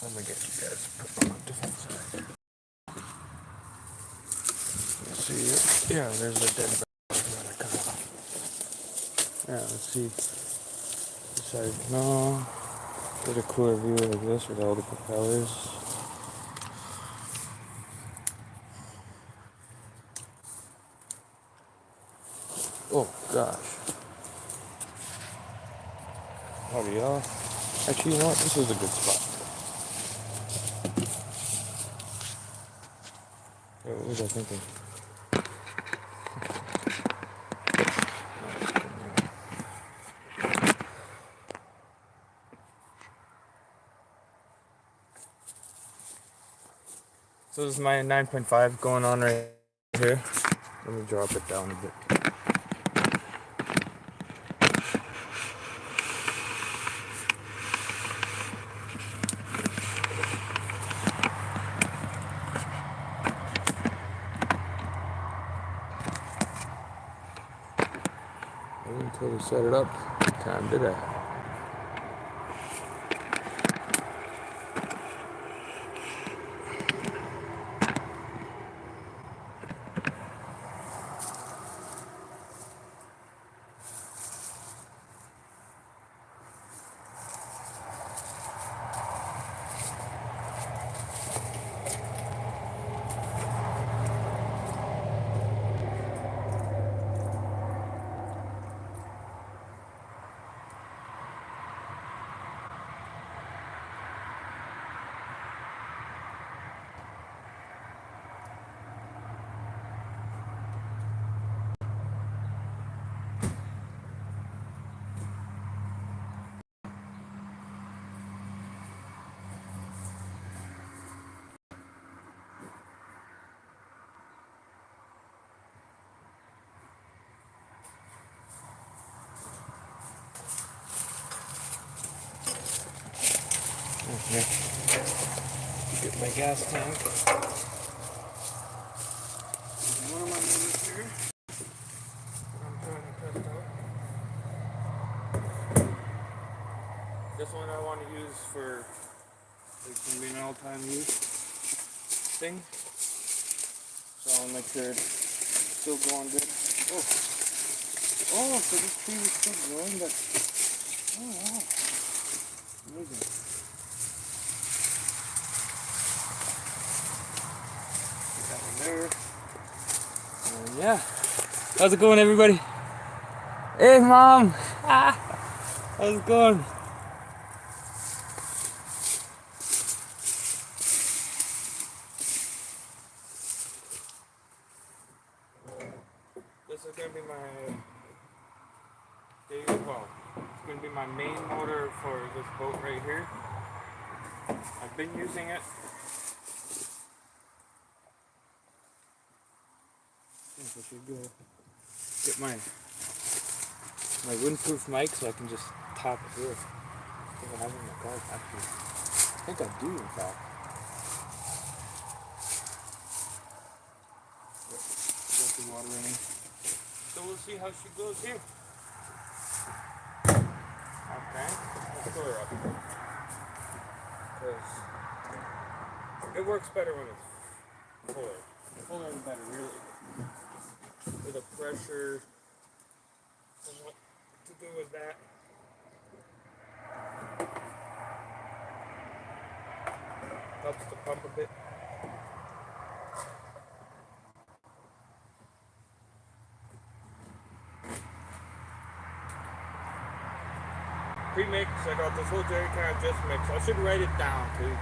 Let me get you guys put on a different side. See, yeah, there's a dead bird that I cut off. Yeah, let's see. This side, no. Get a cooler view like this with all the propellers. Oh gosh. Howdy y'all. Actually, you know what? This is a good spot. What was I thinking? So this is my 9.5 going on right here. Let me drop it down a bit. Until we set it up, time to that. Okay. Get my gas tank. One of my motors here. I'm trying to test out. This one I want to use for it can be an all-time use thing. So I'll make sure it's still going good. Oh, so this tree is still growing, but oh wow. Amazing. There. Yeah. How's it going, everybody? Hey, Mom. How's it going? This is gonna be my well, it's gonna be my main motor for this boat right here. I've been using it. I think I should go get my windproof mic so I can just talk it here. I think I have it in my car, actually. I think I do, in fact. Got the water running. So we'll see how she goes here. Okay, let's fill her up. Because it works better when it's fuller. Fuller is better, really. With the pressure and what to do with that. Helps to pump a bit. Pre-mix, I got this whole jerry can just mix. I should write it down too.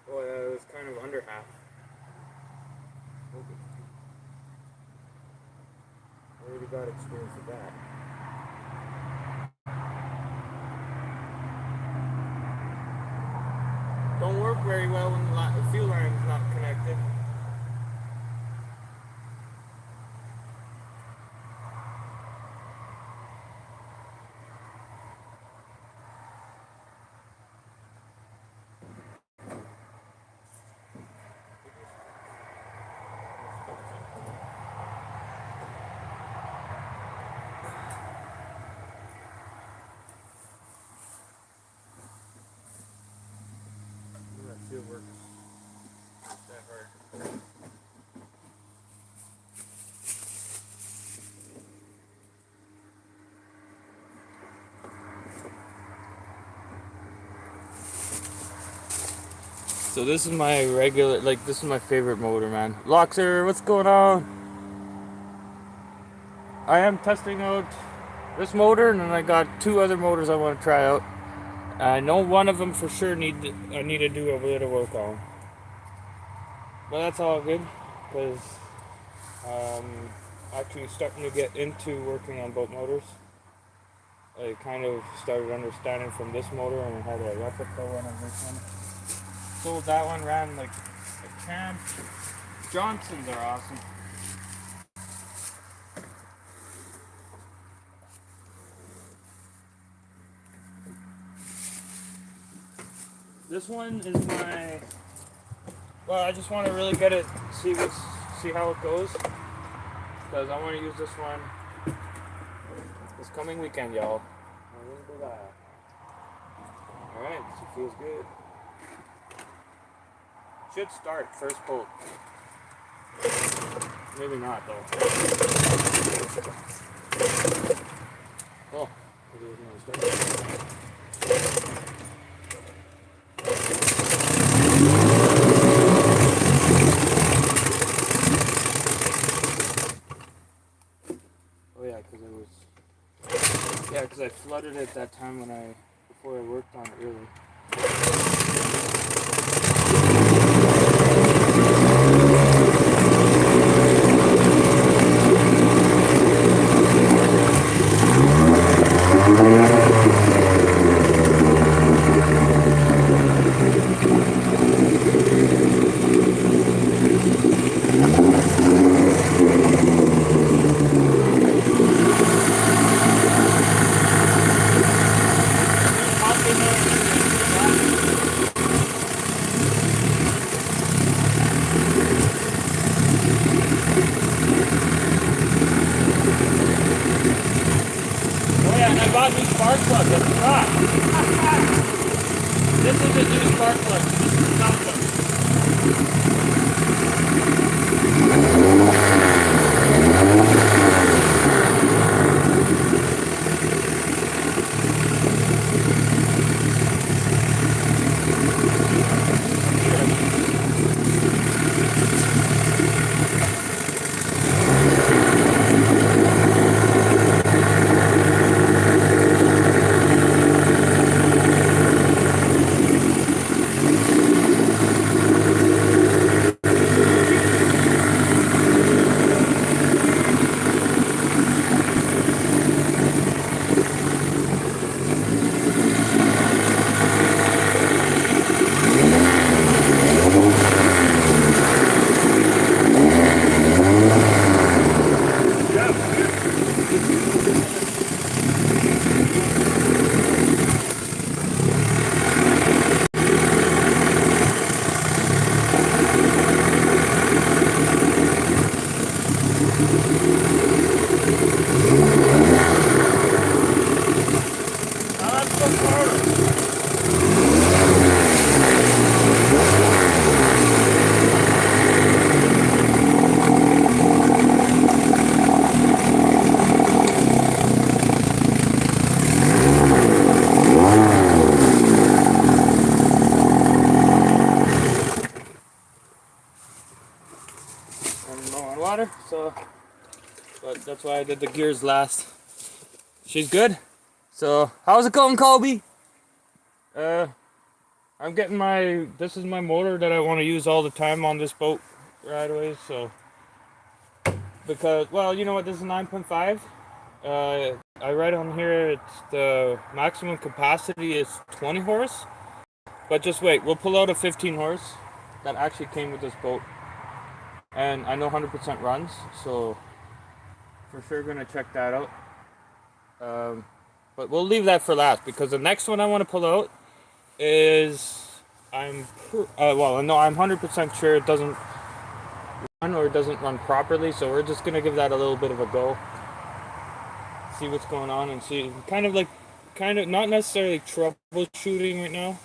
Oh yeah, it was kind of under half. Okay. I already got experience with that. Don't work very well when the fuel line is not connected. So this is my regular, like this is my favorite motor, man. Loxer, what's going on? I am testing out this motor, and then I got 2 other motors I want to try out. I know one of them for sure I need to do a bit of work on. But that's all good, because actually starting to get into working on boat motors. I kind of started understanding from this motor, and I had a replica one of this one. Sold that one, ran like a camp. Johnsons are awesome. This one is my, well, I just want to really get it, see how it goes, because I want to use this one this coming weekend, y'all. Alright, so it feels good. Should start first bolt. Maybe not though. Oh, maybe we're gonna start. Because I flooded it that time before I worked on it really. Spark plug, that's not. This is a new spark plug. This is not one. So, but that's why I did the gears last. She's good. So, how's it going, Colby? I'm getting this is my motor that I want to use all the time on this boat right away. So, because, well, you know what, this is 9.5. I read on here the maximum capacity is 20 horse. But just wait, we'll pull out a 15 horse that actually came with this boat. And I know 100% runs, so for sure gonna check that out. But we'll leave that for last, because the next one I want to pull out is I'm 100% sure it doesn't run, or it doesn't run properly. So we're just gonna give that a little bit of a go, see what's going on, and see kind of not necessarily troubleshooting right now.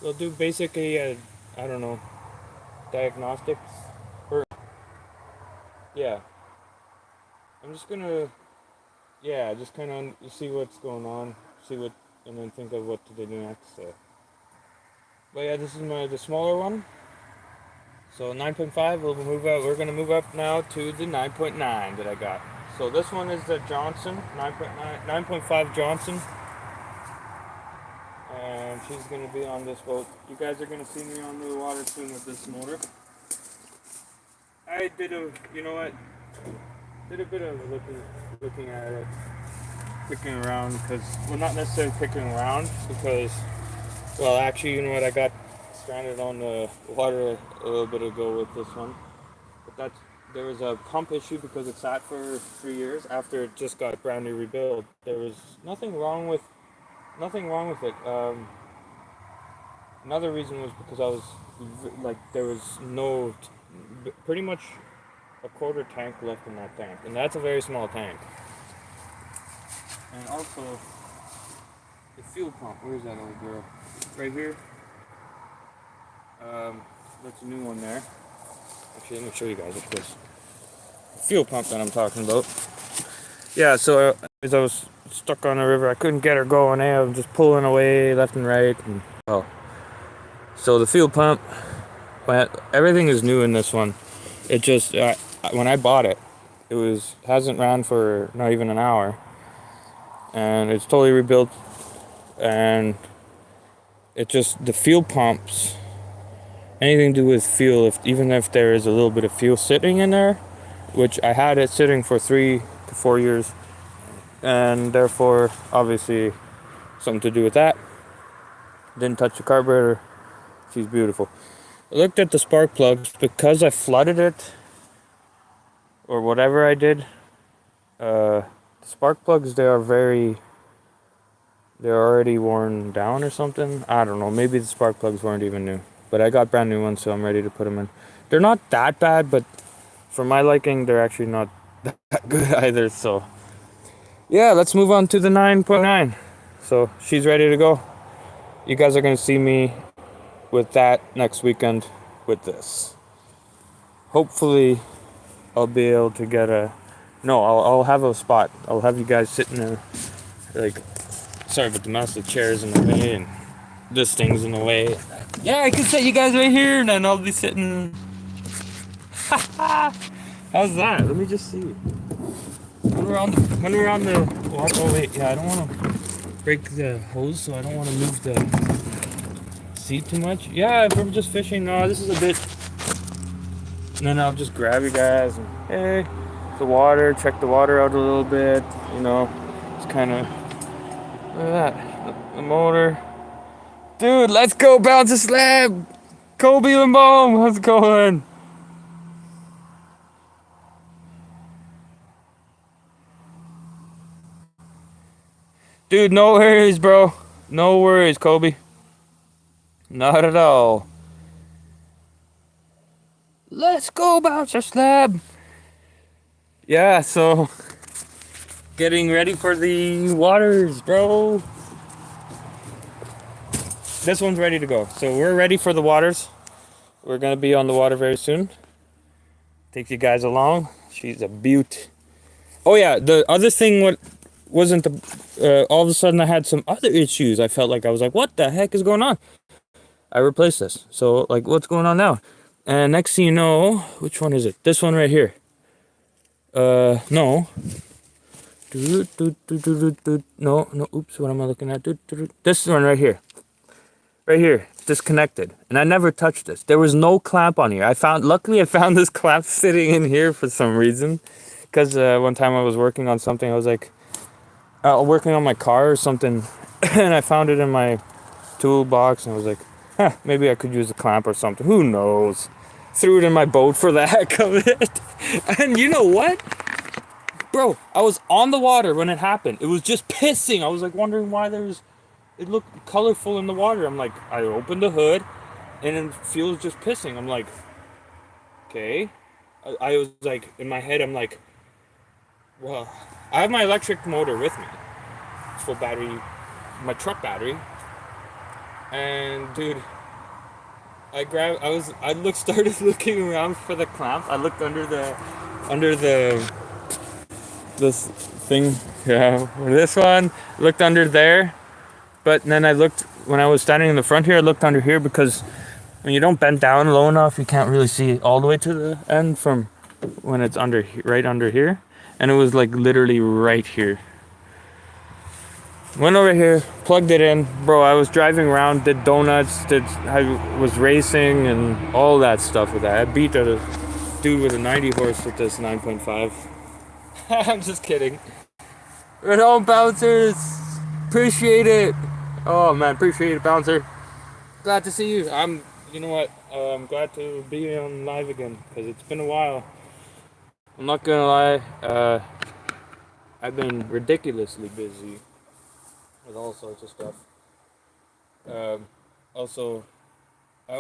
We'll do basically I don't know, diagnostics, or yeah. I'm just gonna just kind of see what's going on, and then think of what to do next. So But yeah, this is the smaller one. So 9.5, we'll move up. We're gonna move up now to the 9.9 that I got. So this one is the Johnson 9.5 Johnson, and she's gonna be on this boat. You guys are gonna see me on the water soon with this motor. I did a, you know what? Did a bit of looking at it, picking around because, well, not necessarily picking around because, well, actually, you know what? I got stranded on the water a little bit ago with this one. But there was a pump issue because it sat for 3 years after it just got brand new rebuilt. There was nothing wrong with it. Another reason was because I was like there was no pretty much a quarter tank left in that tank, and that's a very small tank. And also the fuel pump. Where's that old girl? Right here. That's a new one there. Actually, let me show you guys this fuel pump that I'm talking about. Yeah, so as I was stuck on the river, I couldn't get her going. I was just pulling away left and right. And, oh, so the fuel pump, everything is new in this one. It just when I bought it, hasn't ran for not even an hour, and it's totally rebuilt. And it just the fuel pumps, anything to do with fuel, even if there is a little bit of fuel sitting in there, which I had it sitting for 3 to 4 years, and therefore obviously something to do with that. Didn't touch the carburetor. She's beautiful. I looked at the spark plugs because I flooded it or whatever I did. The spark plugs, they're already worn down or something. I don't know. Maybe the spark plugs weren't even new. But I got brand new ones, so I'm ready to put them in. They're not that bad, but for my liking, they're actually not that good either. So, yeah, let's move on to the 9.9. So, she's ready to go. You guys are going to see me with that next weekend with this. Hopefully, I'll be able to get I'll have a spot. I'll have you guys sitting there, like, sorry about the mess, the chair's in the way, and this thing's in the way. Yeah, I can set you guys right here, and then I'll be sitting. How's that? Let me just see. When we're on the water. Oh wait, yeah, I don't want to break the hose, so I don't want to move the seat too much. Yeah, if I'm just fishing, no, this is a bit. And then I'll just grab you guys and hey, the water. Check the water out a little bit. You know, it's kind of. Look at that, the motor. Dude, let's go bounce a slab. Kobe and Boom, how's it going? Dude, no worries, bro. No worries, Kobe. Not at all. Let's go bounce a slab. Yeah, so getting ready for the waters, bro. This one's ready to go. So we're ready for the waters. We're gonna be on the water very soon. Take you guys along. She's a beaut. Oh yeah, the other thing wasn't all of a sudden I had some other issues. I felt like I was like, what the heck is going on? I replaced this. So like, what's going on now? And next thing you know, which one is it? This one right here. No. No. Oops, what am I looking at? This one right here. Right here, disconnected. And I never touched this. There was no clamp on here. Luckily I found this clamp sitting in here for some reason. Because one time I was working on something, I was like, working on my car or something. And I found it in my toolbox and I was like, maybe I could use a clamp or something. Who knows? Threw it in my boat for the heck of it. And you know what? Bro, I was on the water when it happened. It was just pissing. I was like wondering why it looked colorful in the water. I'm like, I opened the hood and it feels just pissing. I'm like, okay. I was like, in my head, I'm like, well, I have my electric motor with me. Full battery, my truck battery. And dude, started looking around for the clamp. I looked under this thing, yeah, this one, looked under there, But then I looked, when I was standing in the front here, I looked under here because when you don't bend down low enough, you can't really see all the way to the end from when it's right under here. And it was like literally right here. Went over here, plugged it in. Bro, I was driving around, did donuts, I was racing and all that stuff with that. I beat a dude with a 90 horse with this 9.5. I'm just kidding. Right on, bouncers. Appreciate it. Oh man, appreciate it, bouncer. Glad to see you. You know what? I'm glad to be on live again because it's been a while. I'm not gonna lie. I've been ridiculously busy with all sorts of stuff. Also, I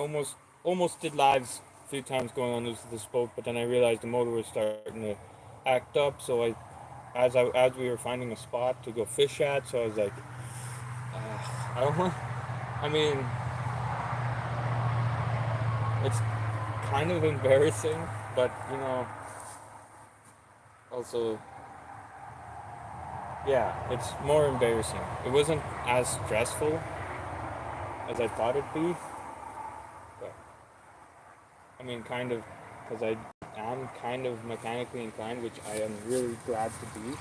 almost did lives a few times going on this boat, but then I realized the motor was starting to act up. So as we were finding a spot to go fish at, so I was like, I don't want. I mean, it's kind of embarrassing, but you know, also, yeah, it's more embarrassing. It wasn't as stressful as I thought it'd be, but I mean, kind of, because I am kind of mechanically inclined, which I am really glad to be.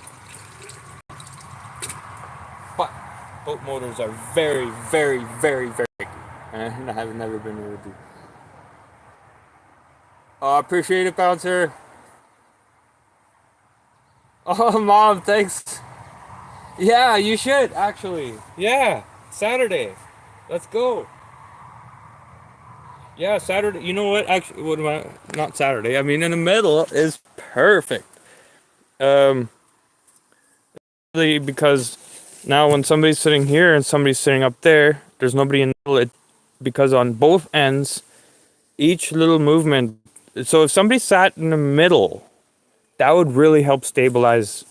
But boat motors are very, very, very, very tricky, and I have never been able to. Oh, appreciate it, bouncer. Oh, mom, thanks. Yeah, you should actually. Yeah, Saturday. Let's go. Yeah, Saturday. You know what? Actually, what am I? Not Saturday. I mean, in the middle is perfect. Um, really, because now when somebody's sitting here and somebody's sitting up there, there's nobody in the middle. Because on both ends, each little movement. So if somebody sat in the middle, that would really help stabilize.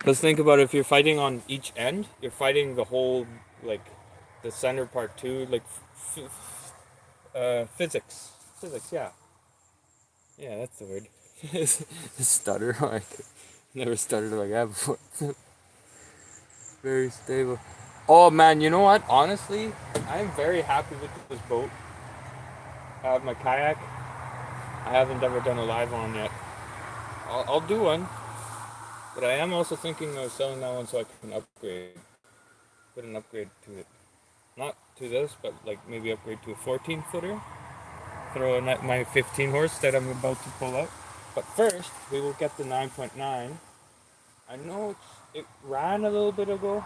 Let's think about it. If you're fighting on each end, you're fighting the whole, like, the center part too, like physics. Physics, yeah. Yeah, that's the word. Stutter. Like, never stuttered like that before. Very stable. Oh man, you know what? Honestly, I am very happy with this boat. I have my kayak. I haven't ever done a live on yet. I'll do one. But I am also thinking of selling that one so I can upgrade. Put an upgrade to it. Not to this, but like maybe upgrade to a 14 footer. Throw in my 15 horse that I'm about to pull out. But first, we will get the 9.9. I know it ran a little bit ago,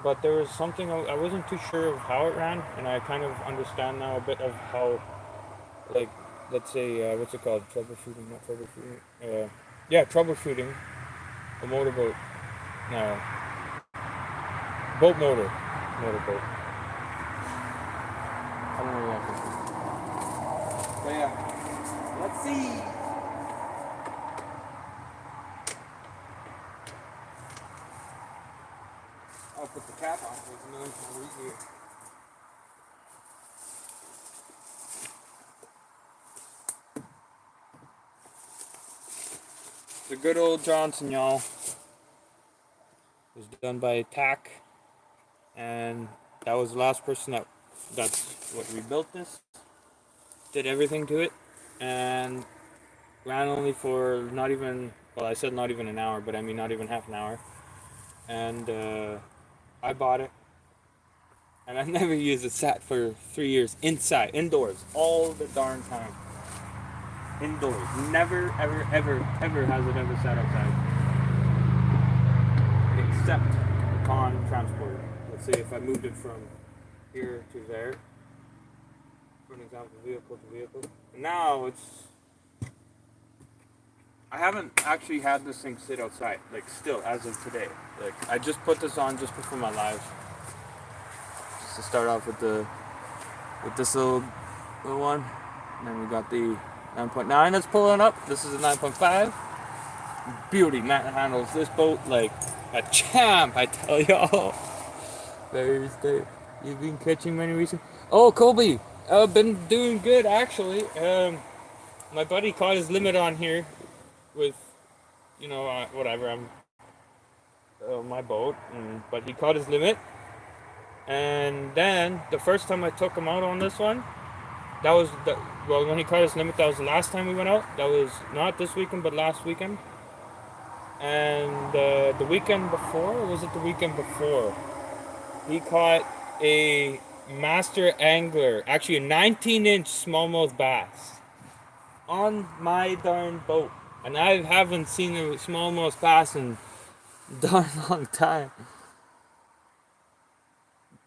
but there was something I wasn't too sure of how it ran, and I kind of understand now a bit of how, like, let's say, what's it called? Troubleshooting, not troubleshooting. Yeah, troubleshooting a motorboat. No, boat motor. Motorboat. I don't know what. But yeah, let's see. I'll put the cap on so it's a million more easier. The good old Johnson, y'all. It was done by TAC, and that was the last person that's what rebuilt this. Did everything to it, and ran only for not even, well, I said not even an hour, but I mean not even half an hour. And I bought it, and I never used it. Sat for 3 years indoors, all the darn time. Indoors, never, ever, ever, ever has it ever sat outside, except upon transport. Let's say if I moved it from here to there, for an example, vehicle to vehicle. Now I haven't actually had this thing sit outside, like still, as of today. Like, I just put this on just before my live. Just to start off with this little one. And then we got the 9.9 that's pulling up. This is a 9.5. Beauty. Matt handles this boat like a champ, I tell y'all. Very stable. You've been catching many recently. Oh, Colby. I've been doing good, actually. My buddy caught his limit on here with you know, whatever. I'm my boat, but he caught his limit. And then the first time I took him out on this one, that was well, when he caught his limit, that was the last time we went out. That was not this weekend, but last weekend. And the weekend before, or was it the weekend before? He caught a master angler, actually a 19-inch smallmouth bass on my darn boat. And I haven't seen a smallmouth bass in a darn long time.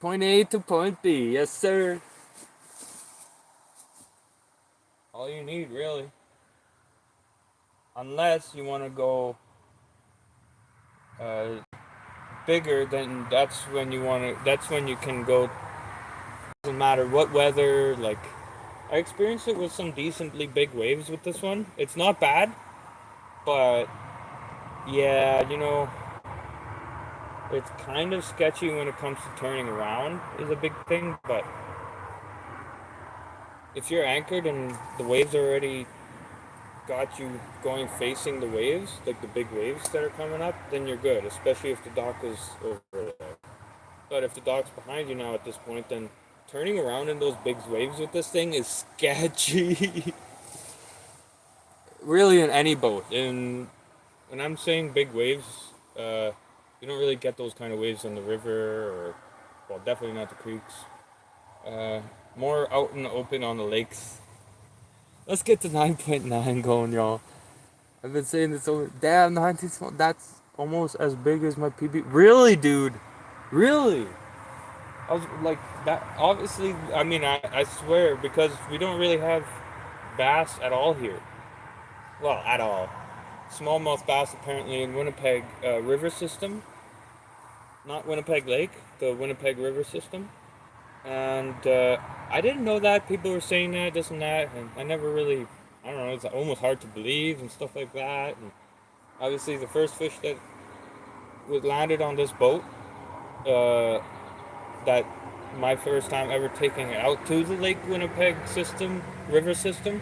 Point A to point B, yes sir. All you need, really. Unless you want to go uh, bigger, then that's when you want to. That's when you can go. Doesn't matter what weather. Like I experienced it with some decently big waves with this one. It's not bad, but yeah, you know, it's kind of sketchy when it comes to turning around. Is a big thing, but if you're anchored and the waves already got you going facing the waves, like the big waves that are coming up, then you're good, especially if the dock is over there. But if the dock's behind you now at this point, then turning around in those big waves with this thing is sketchy. Really, in any boat. And when I'm saying big waves, you don't really get those kind of waves on the river, or, well, definitely not the creeks. Uh, More out in the open on the lakes. Let's get to 9.9 going, y'all. I've been saying this over. Damn, 19 small. That's almost as big as my PB. Really, dude? Really? I was like that. Obviously, I mean, I swear, because we don't really have bass at all here. Well, at all. Smallmouth bass apparently in Winnipeg river system, not Winnipeg Lake, the Winnipeg River system. And I didn't know that. People were saying that, this and that, and I never really. I don't know. It's almost hard to believe and stuff like that. And obviously, the first fish that was landed on this boat, uh, that my first time ever taking it out to the Lake Winnipeg system, river system.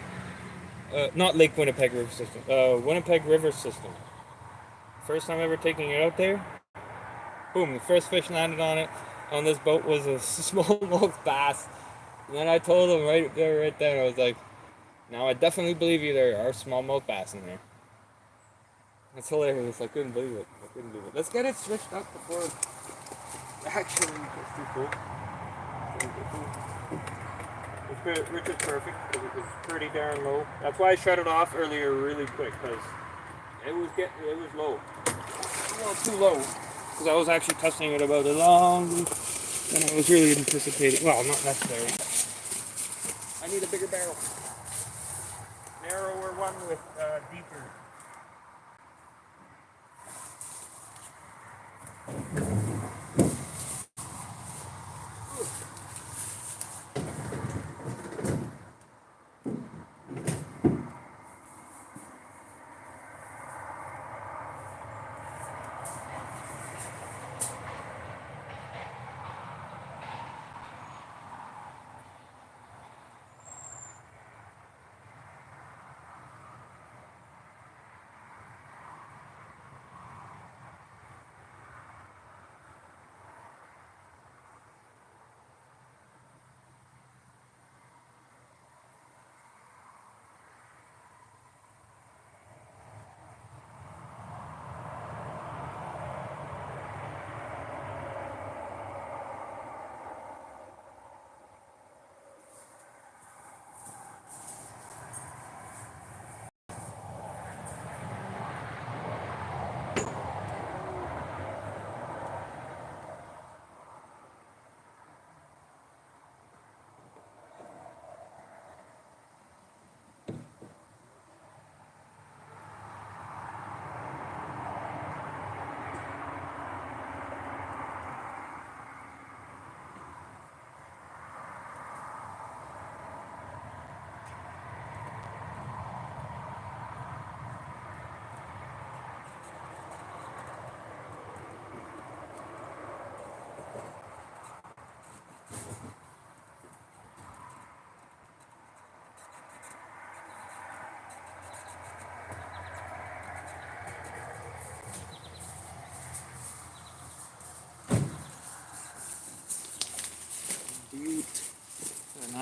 Not Lake Winnipeg River System. Winnipeg River System. First time ever taking it out there. Boom! The first fish landed on it. On this boat was a smallmouth bass. And then I told him right there, right then. I was like, "Now I definitely believe you. There are smallmouth bass in there." That's hilarious. I couldn't believe it. I couldn't believe it. Let's get it switched up before actually gets too cool. Which is perfect because it was pretty darn low. That's why I shut it off earlier really quick, because it was low. A little too low, because I was actually testing it about as long than I was really anticipating. Well, not necessarily. I need a bigger barrel. Narrower one with deeper.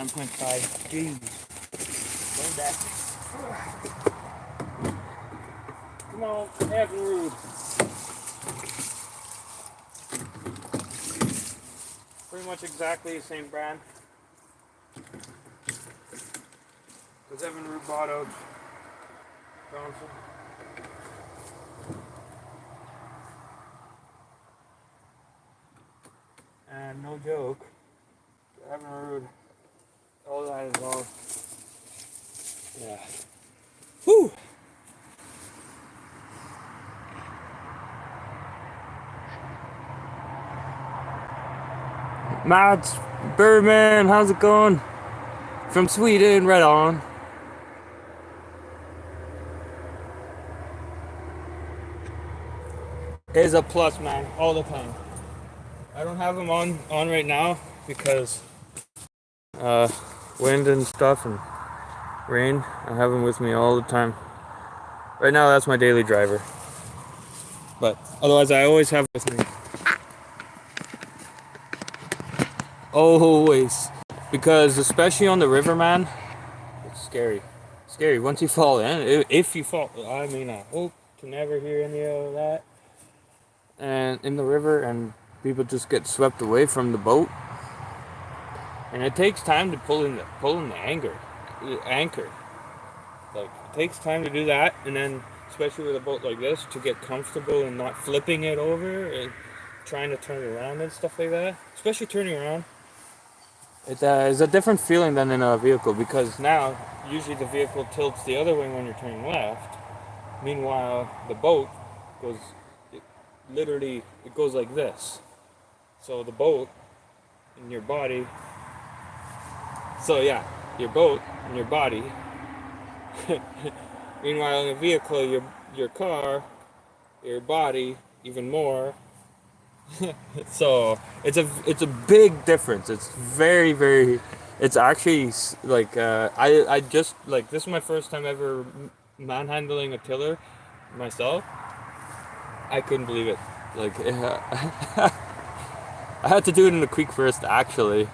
9.5. Jeez. Go back. Come on, Evan Rude. Pretty much exactly the same brand. Because Evan Rude bought out Johnson. And no joke, Evan Rude, all that is all. Yeah. Whew! Mads, Birdman, how's it going? From Sweden, right on. Is a plus, man, all the time. I don't have them on right now because wind and stuff and rain. I have them with me all the time. Right now, that's my daily driver. But otherwise, I always have it with me. Always. Because especially on the river, man, it's scary. Scary. Once you fall in, if you fall, I mean, I hope to never hear any of that. And in the river, and people just get swept away from the boat. And it takes time to pull in the anchor. Like, it takes time to do that, and then especially with a boat like this, to get comfortable and not flipping it over and trying to turn around and stuff like that. Especially turning around. It is a different feeling than in a vehicle, because now usually the vehicle tilts the other way when you're turning left. Meanwhile, the boat goes it goes like this. So the boat and your body. So yeah, your boat and your body. Meanwhile, in a vehicle, your car, your body, even more. So it's a big difference. It's very, very. It's actually like I just like this is my first time ever manhandling a tiller myself. I couldn't believe it. Like I had to do it in the creek first. Actually,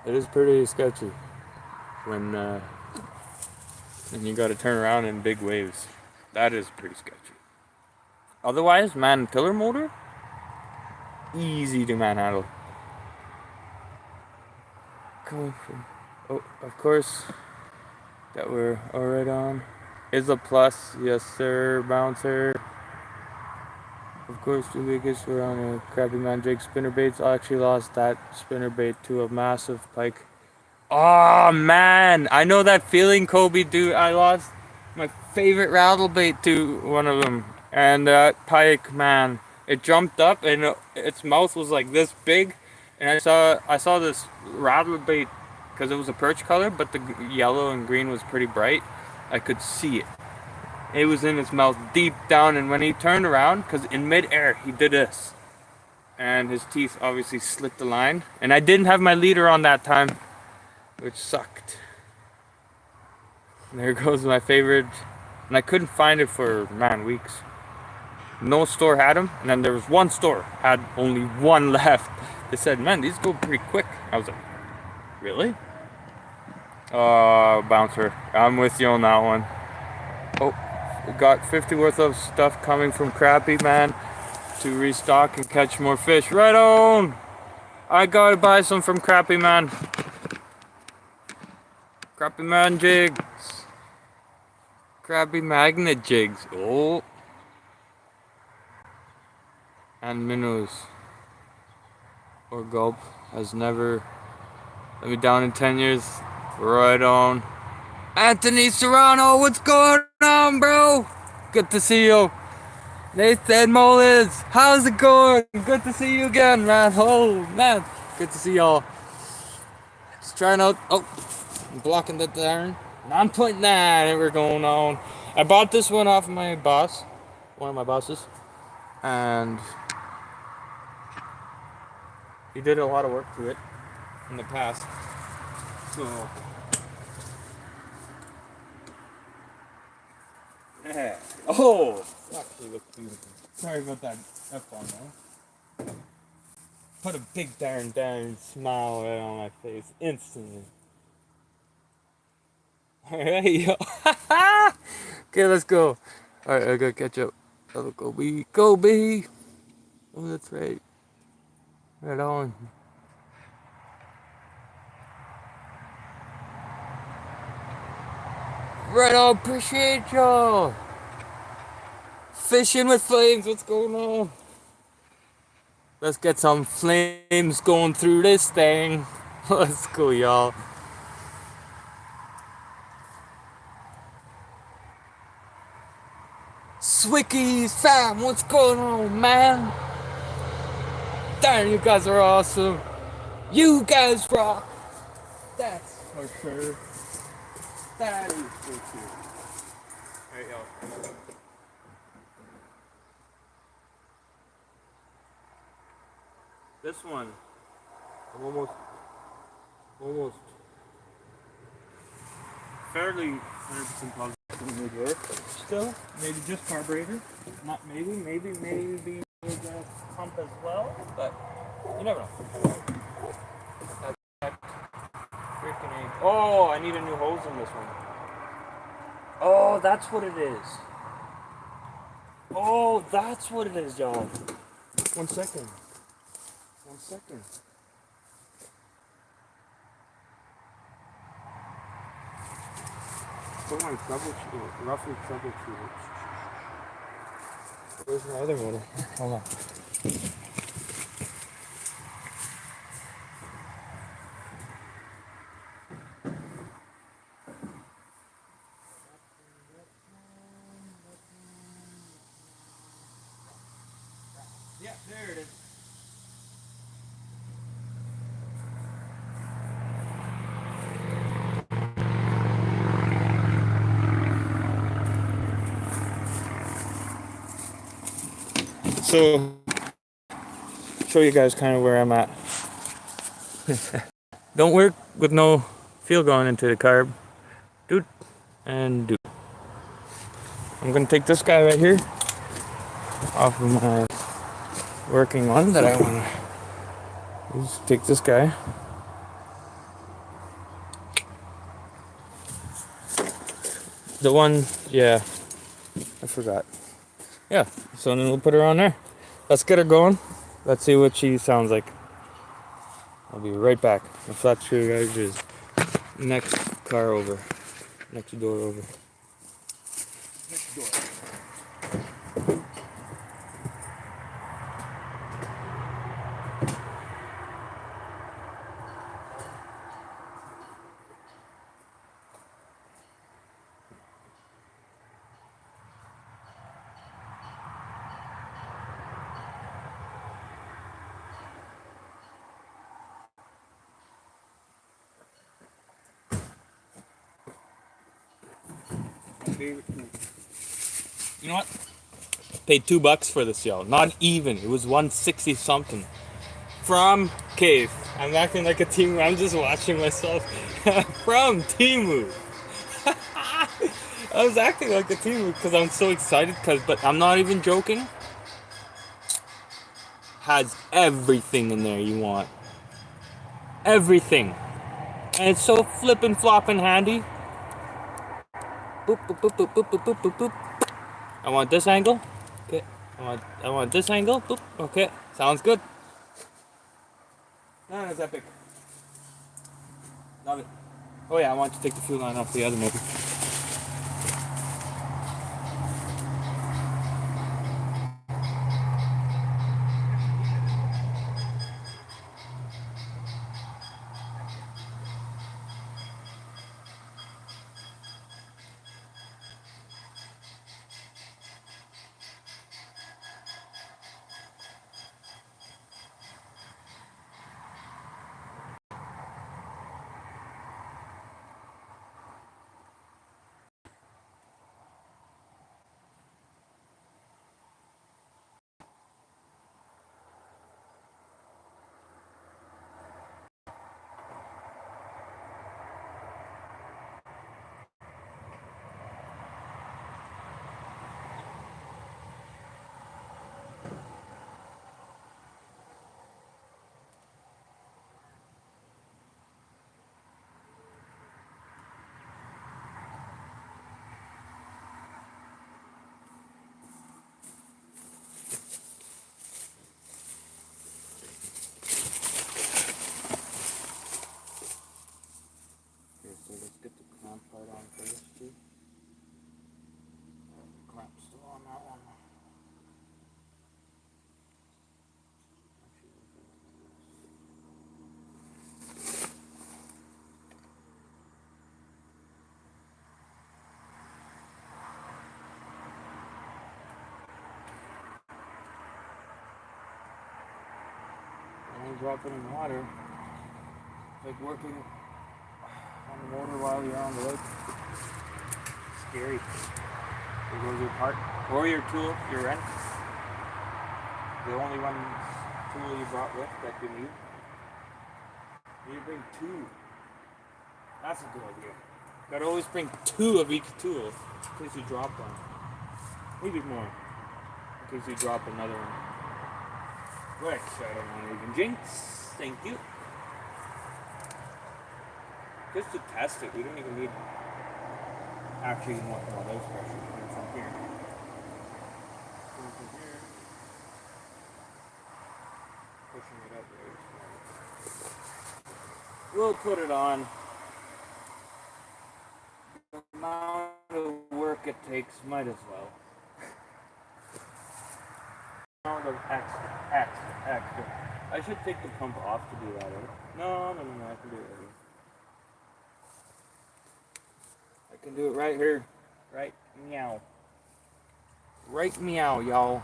it is pretty sketchy when you got to turn around in big waves. That is pretty sketchy. Otherwise, man, tiller motor, easy to manhandle. Coming from, oh, of course, that we're all right on. Is a plus, yes sir, bouncer. Of course, the biggest were on a crappy man jig spinnerbaits. I actually lost that spinnerbait to a massive pike. Oh man, I know that feeling, Kobe, dude. I lost my favorite rattle bait to one of them, and that pike, man, it jumped up and its mouth was like this big, and I saw this rattle bait because it was a perch color, but the yellow and green was pretty bright. I could see it. It was in his mouth deep down, and when he turned around, because in midair he did this, and his teeth obviously slit the line, and I didn't have my leader on that time, which sucked. And there goes my favorite, and I couldn't find it for, man, weeks. No store had them, and then there was one store had only one left. They said, man, these go pretty quick. I was like, really? Bouncer, I'm with you on that one. Oh, we got 50 worth of stuff coming from Crappy Man to restock and catch more fish. Right on! I gotta buy some from Crappy Man. Crappy Man jigs. Crappy magnet jigs. Oh. And minnows. Or gulp has never let me down in 10 years. Right on. Anthony Serrano, what's going on, bro? Good to see you. Nathan Mollins, how's it going? Good to see you again, man. Oh, man. Good to see y'all. Just trying out. Oh, I'm blocking the iron. 9.9, and we're going on. I bought this one off my boss, one of my bosses, and he did a lot of work to it in the past. So, yeah. Oh, actually looks beautiful. Sorry about that F-bomb, though. Put a big darn smile right on my face instantly. Alright, yo. Okay, let's go. Alright, I gotta catch up. Oh, go B. Go B! Oh, that's right. Right on. Right on, appreciate y'all. Fishing with flames, what's going on? Let's get some flames going through this thing. Let's go, y'all. Swickies, fam, what's going on, man? Damn, you guys are awesome. You guys rock. That's for sure. That is for sure. Alright, y'all. This one, I'm almost fairly 100% positive it's gonna work. Still, maybe just carburetor. Not maybe with the pump as well, but you never know. That freaking A. Oh, I need a new hose in this one. Oh, that's what it is. Oh, that's what it is, y'all. 1 second. 1 second. Still want to troubleshoot it, roughly troubleshoot it. Where's my other motor? Hold on. Yeah, there it is. So, show you guys kind of where I'm at. Don't work with no fuel going into the carb. Dude, and dude. I'm gonna take this guy right here off of my working one that I wanna use. Take this guy. The one, yeah, I forgot. Yeah, so then we'll put her on there. Let's get her going. Let's see what she sounds like. I'll be right back. The flat screw guys is next car over. Next door over. Next door. You know what? Paid $2 for this, y'all. Not even. It was 160 something. From Cave. I'm acting like a team. I'm just watching myself. From Timu. I was acting like a Timu because I'm so excited. But I'm not even joking. Has everything in there you want. Everything. And it's so flippin' floppin' handy. Boop, boop, boop, boop, boop, boop, boop, boop, boop. I want this angle. Okay. I want this angle. Boop. Okay. Sounds good. That is epic. Love it. Oh yeah, I want to take the fuel line off the other motor. and drop it in the water. It's like working on the motor while you're on the lake. Scary. There goes your part. Or your tool, your wrench. The only one tool you brought with that you need. You bring two. That's a good idea. Gotta always bring two of each tool in case you drop one. Maybe more. In case you drop another one. Which I don't want to even jinx. Thank you. Just to test it, we don't even need actually more those pressure coming from here. Coming from here. Pushing it up there. We'll put it on. The amount of work it takes might as well. The amount of extra. I should take the pump off to do that, right? No, I can do it right here. I can do it right here. Right meow. Right meow, y'all.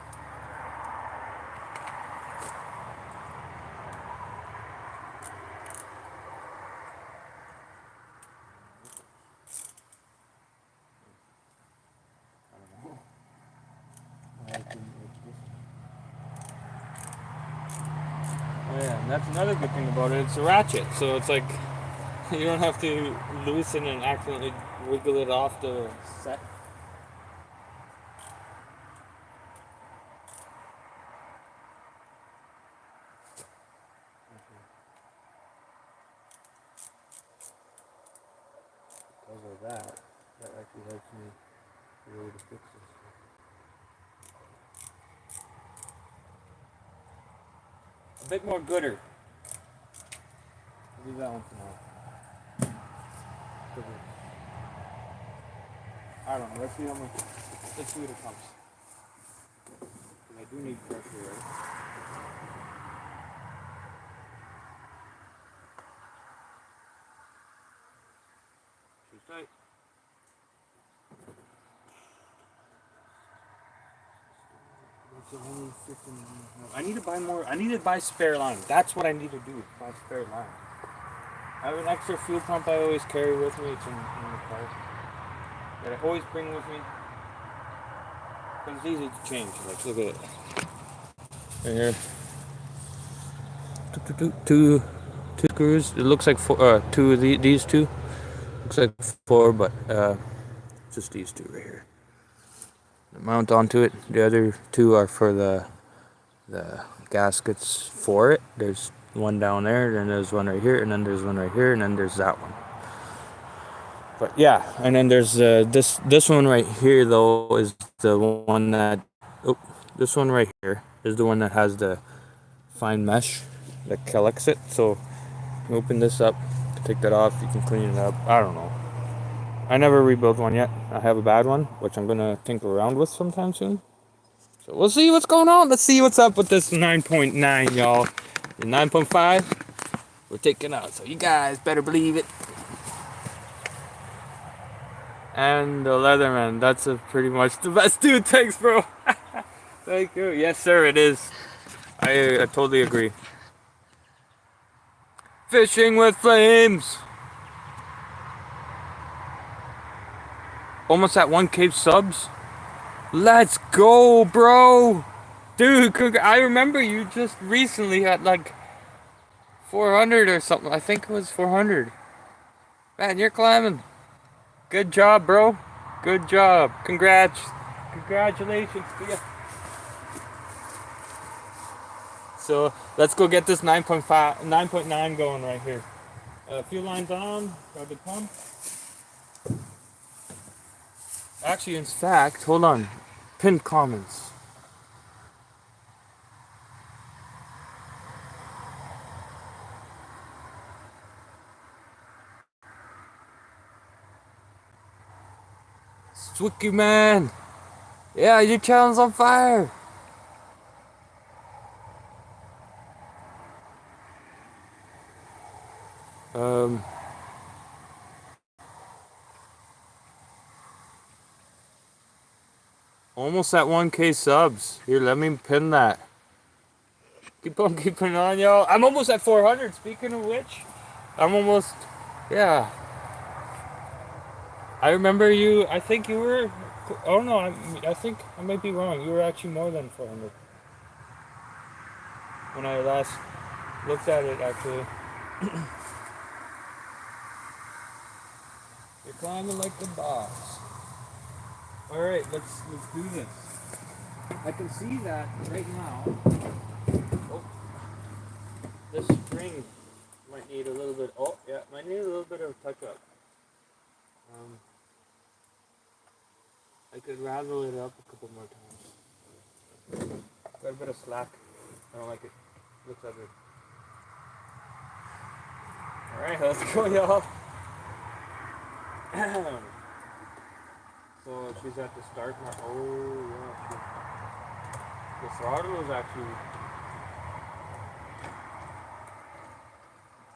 Yeah, and that's another good thing about it. It's a ratchet, so it's like you don't have to loosen and accidentally wiggle it off the set. Because of that actually helps me be able to fix this. A bit more gooder. I'll do that one for now. I don't know. Let's see how much. Let's see what it comes. I do need pressure, right? Too tight. I need to buy more. I need to buy spare line. That's what I need to do. Buy spare line. I have an extra fuel pump I always carry with me. It's in the car. That I always bring with me. Because it's easy to change. Like, look at it. Right here. Two screws. It looks like four, two of these two. Looks like four, but just these two right here. Mount onto it. The other two are for the gaskets for it. There's one down there, then there's one right here, and then there's one right here, and then there's that one. But yeah, and then there's this one right here though is the one that this one right here is the one that has the fine mesh that collects it. So you open this up, take that off, you can clean it up. I don't know. I never rebuilt one yet. I have a bad one, which I'm gonna tinker around with sometime soon. So we'll see what's going on. Let's see what's up with this 9.9, y'all. The 9.5, we're taking out. So you guys better believe it. And the Leatherman, that's pretty much the best. Dude, thanks, bro. Thank you. Yes, sir, it is. I totally agree. Fishing with flames. Almost at 1K subs. Let's go, bro. Dude, I remember you just recently had like 400 or something. I think it was 400. Man, you're climbing. Good job, bro. Good job. Congratulations to you. So let's go get this 9.9 going right here. A few lines on. Grab the pump. Actually, in fact, hold on. Pinned comments. Swicky man. Yeah, your channel's on fire. Almost at 1K subs. Here, let me pin that. Keep on keeping on, y'all. I'm almost at 400. Speaking of which, I'm almost, yeah. I remember you, I think you were, oh no, I think I might be wrong. You were actually more than 400. When I last looked at it, actually. You're climbing like the boss. Alright, let's do this. I can see that right now. Oh, this spring might need a little bit, oh yeah, might need a little bit of touch up. I could razzle it up a couple more times. Got a bit of slack. I don't like it. Looks ugly. Alright, let's go, y'all. So she's at the start now. Oh, yeah. The throttle is actually.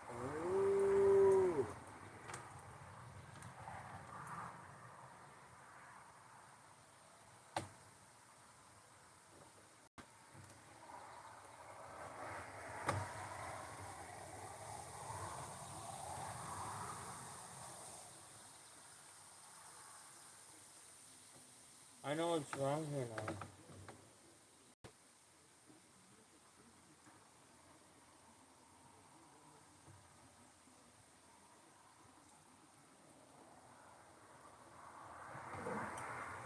Oh. I know what's wrong here now.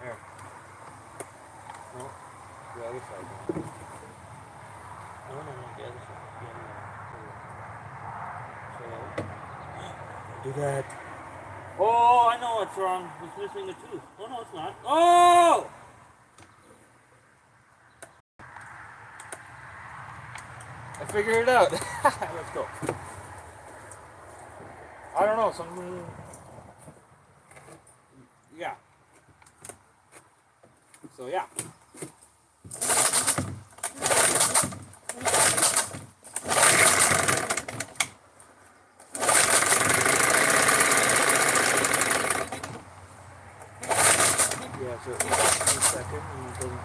There. No, the other side now. No, not the other side. Yeah, so, do that. Oh, I know what's wrong. He's missing a tooth. Oh, no, it's not. Oh! I figured it out. Let's go. I don't know, something. Yeah. So, yeah. Yeah, so a second and it doesn't.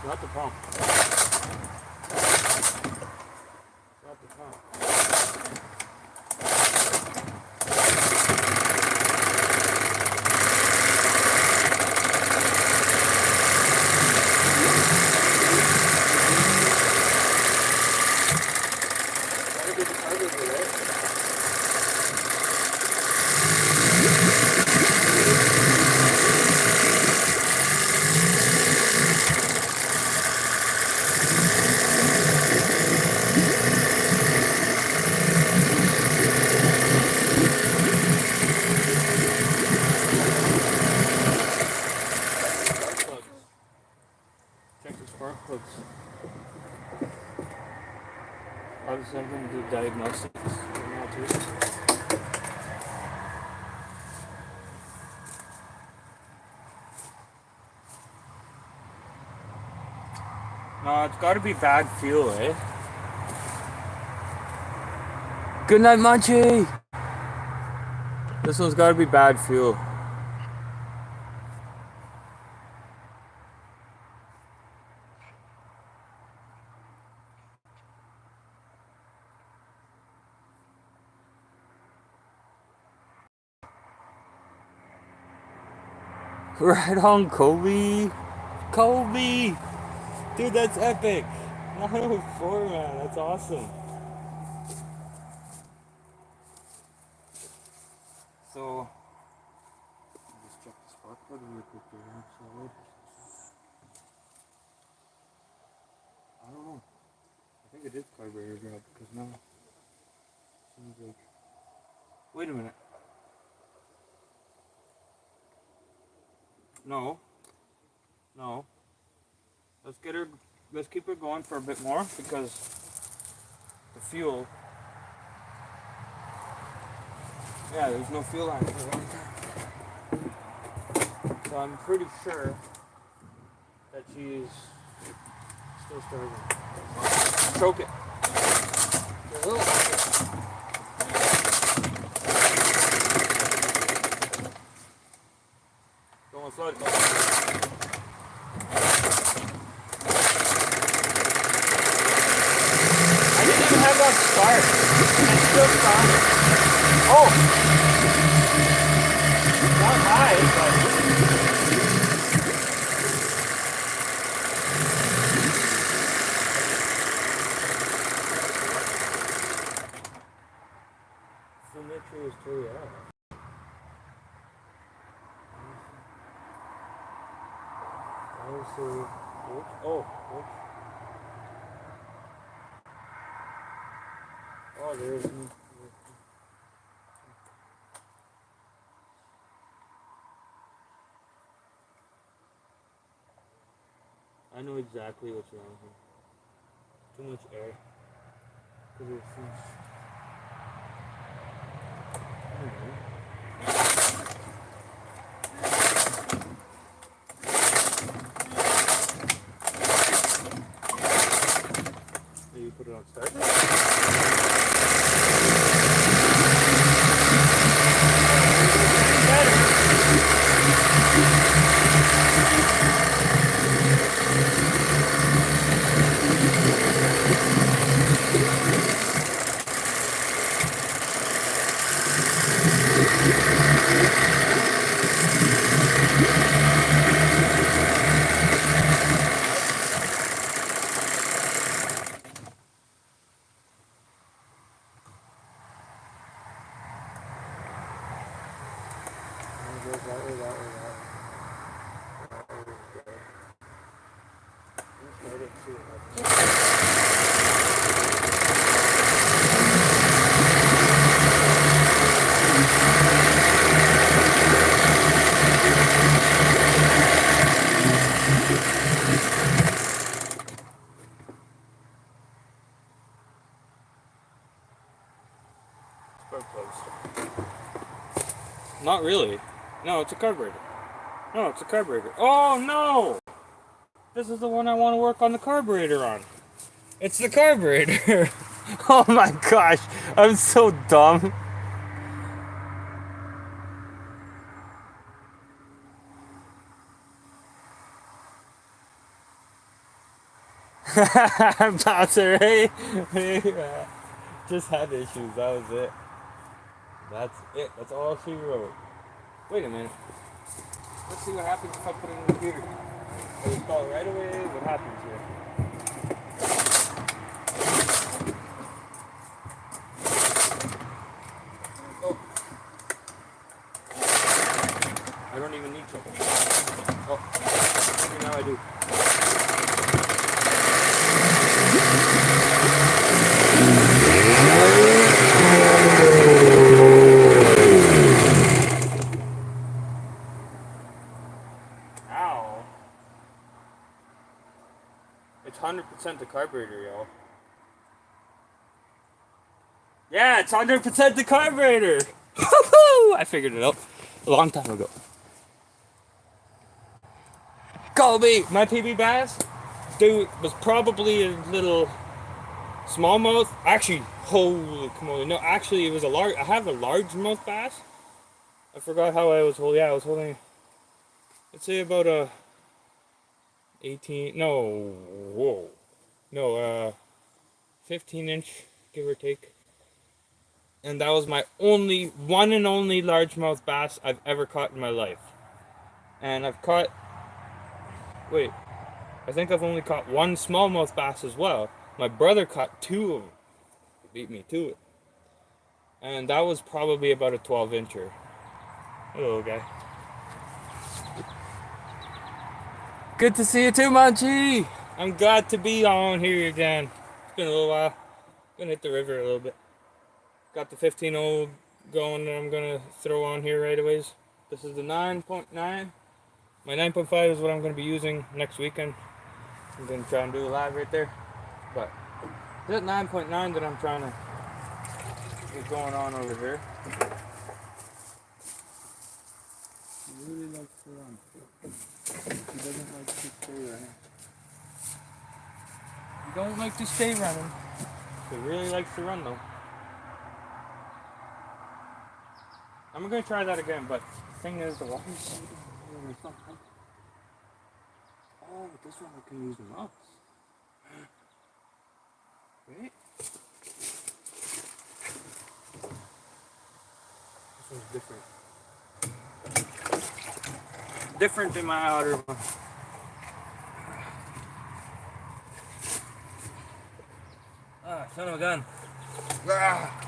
Not the pump. Not the pump. Gotta get the carburetor, right? Check the spark plugs. Obviously, I'm going to do diagnostics now too. No, it's got to be bad fuel, eh? Good night, Munchie! This one's got to be bad fuel. Right on, Kobe! Kobe! Dude, that's epic! 904, man, that's awesome. So, just check the spark plug real quick there. So, I don't know. I think it is carburetor drop because now it seems like. Wait a minute. No. No. Let's get her. Let's keep her going for a bit more because the fuel. Yeah, there's no fuel line here anytime. So I'm pretty sure that she's still starting. Choke it. Going slow. just found it. Oh! Not high, but... Symmetry is totally out. Also, oh, there's... I know exactly what's wrong here. Too much air. Because it seems... I don't know. Maybe put it on start. Not really. No, it's a carburetor. No, it's a carburetor. Oh no! This is the one I want to work on the carburetor on. It's the carburetor. Oh my gosh, I'm so dumb. Bouncer, hey? Just had issues, that was it. That's it, that's all she wrote. Wait a minute. Let's see what happens if I put it in the computer. I install it right away, what happens here? Oh. I don't even need trouble. Oh, okay, now I do. Ow. It's 100% the carburetor, y'all. Yeah, it's 100% the carburetor. I figured it out a long time ago. Colby, my PB bass, dude, was probably a little smallmouth. Actually, holy moly! No, actually, it was a large. I have a largemouth bass. I forgot how I was holding. Yeah, I was holding. Let's say about a 18. No, whoa, no, 15-inch, give or take. And that was my one and only largemouth bass I've ever caught in my life. And I've caught. Wait, I think I've only caught one smallmouth bass as well. My brother caught 2 of them. He beat me to it. And that was probably about a 12-incher. Hello, guy. Good to see you too, Manchi. I'm glad to be on here again. It's been a little while. Gonna hit the river a little bit. Got the 15-0 going that I'm gonna throw on here right away. This is the 9.9. My 9.5 is what I'm gonna be using next weekend. I'm gonna try and do a live right there. But it's at 9.9 that I'm trying to get going on over here. He really likes to run. He doesn't like to stay running. He don't like to stay running. He really likes to run though. I'm gonna try that again, but the thing is, the water's so down. Oh, this one I can use the mouse. Wait. one's different. Different than my outer one. Ah, son of a gun. Ah.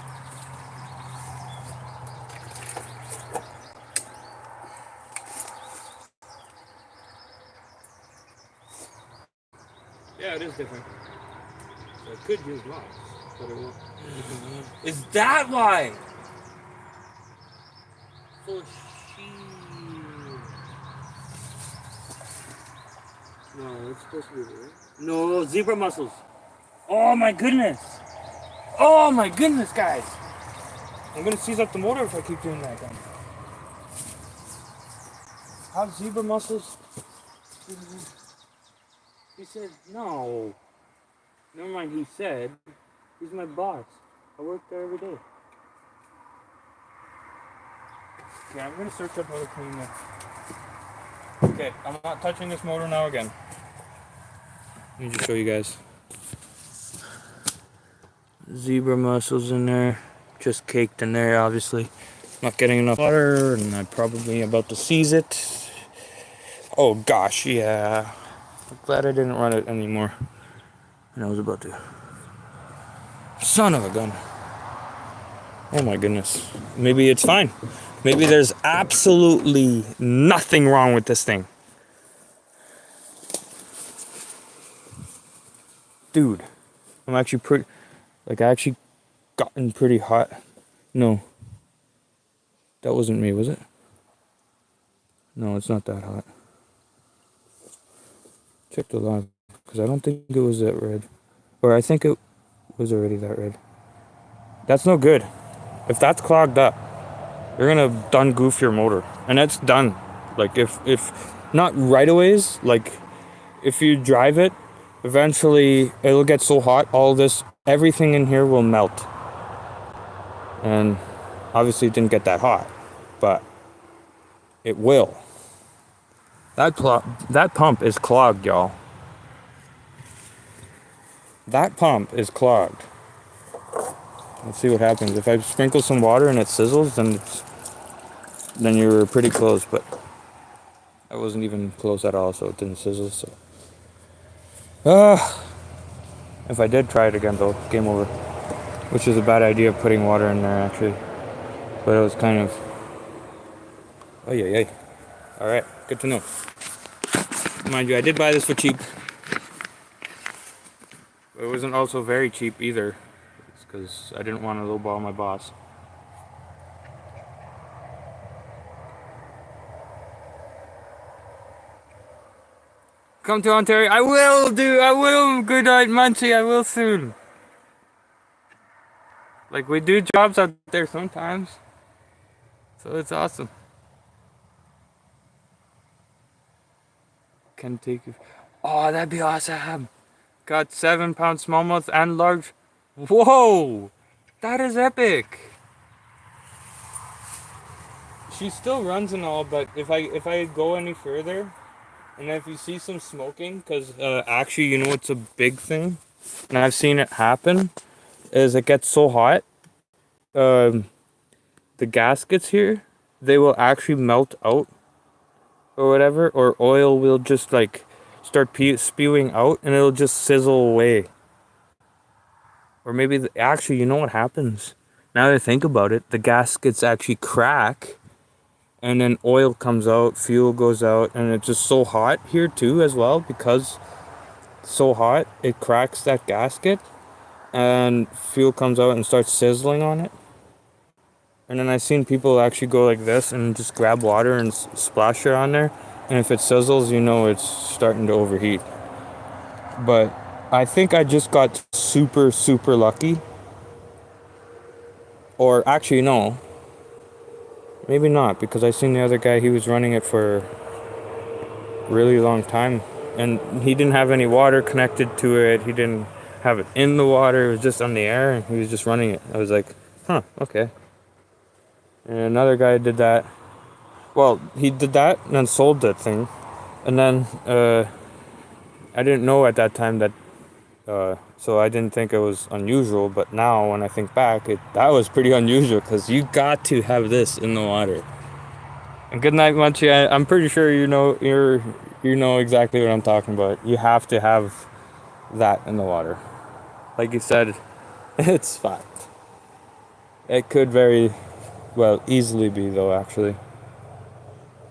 Yeah, it is different. So I could use locks, but it won't. Is that why? For no, it's supposed to be right. No, zebra mussels. Oh my goodness. Oh my goodness, guys. I'm gonna seize up the motor if I keep doing that again. How zebra mussels? He said, no. Never mind, he said. He's my boss. I work there every day. Okay, I'm gonna search up how to clean this. Okay, I'm not touching this motor now again. Let me just show you guys. Zebra mussels in there. Just caked in there, obviously. Not getting enough water, and I'm probably about to seize it. Oh gosh, yeah. I'm glad I didn't run it anymore. And I was about to. Son of a gun. Oh my goodness. Maybe it's fine. Maybe there's absolutely nothing wrong with this thing. Dude, I'm actually pretty, like I actually gotten pretty hot. No. That wasn't me, was it? No, it's not that hot. Check the log, because I don't think it was that red. Or I think it was already that red. That's no good. If that's clogged up, you're gonna done goof your motor. And it's done. Like if not right away, like if you drive it, eventually it'll get so hot, everything in here will melt. And obviously it didn't get that hot, but it will. That pump is clogged, y'all. That pump is clogged. Let's see what happens. If I sprinkle some water and it sizzles, then you're pretty close, but I wasn't even close at all, so it didn't sizzle. So, if I did try it again, though, game over. Which is a bad idea, putting water in there, actually. But it was kind of. Oh yeah. All right, good to know. Mind you, I did buy this for cheap. It wasn't also very cheap either, because I didn't want to lowball my boss. Come to Ontario. I will, Good night, Muncie. I will soon. Like, we do jobs out there sometimes. So it's awesome. Can take you. Oh, that'd be awesome. Got 7-pound smallmouth and large. Whoa! That is epic. She still runs and all, but if I go any further, and if you see some smoking, because actually, you know what's a big thing, and I've seen it happen, is it gets so hot, the gaskets here, they will actually melt out, or whatever, or oil will just like start spewing out, and it'll just sizzle away. Or maybe, actually, you know what happens? Now that I think about it, the gaskets actually crack, and then oil comes out, fuel goes out, and it's just so hot here too as well, because it's so hot, it cracks that gasket, and fuel comes out and starts sizzling on it. And then I've seen people actually go like this and just grab water and splash it on there, and if it sizzles, you know it's starting to overheat. But I think I just got super, super lucky. Or actually, no. Maybe not, because I seen the other guy, he was running it for a really long time. And he didn't have any water connected to it. He didn't have it in the water. It was just on the air, and he was just running it. I was like, huh, okay. And another guy did that. Well, he did that and then sold that thing. And then I didn't know at that time that So I didn't think it was unusual, but now when I think back, that was pretty unusual because you got to have this in the water. And good night, Munchie. I'm pretty sure you know exactly what I'm talking about. You have to have that in the water. Like you said, it's fact. It could very well easily be though, actually.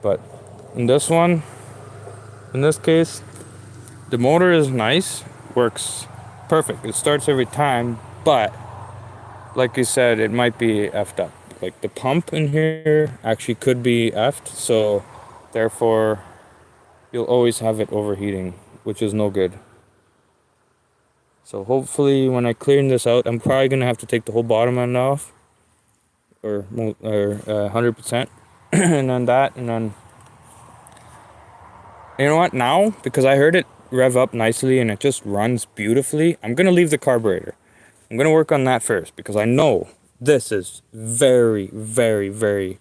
But in this one, in this case, the motor is nice, works perfect. It starts every time, but like you said, it might be effed up. Like the pump in here actually could be effed, so therefore you'll always have it overheating, which is no good. So hopefully when I clean this out, I'm probably gonna have to take the whole bottom end off, or 100%, and then that, and then you know what? Now because I heard it rev up nicely and it just runs beautifully, I'm gonna leave the carburetor. I'm gonna work on that first because I know this is very, very, very.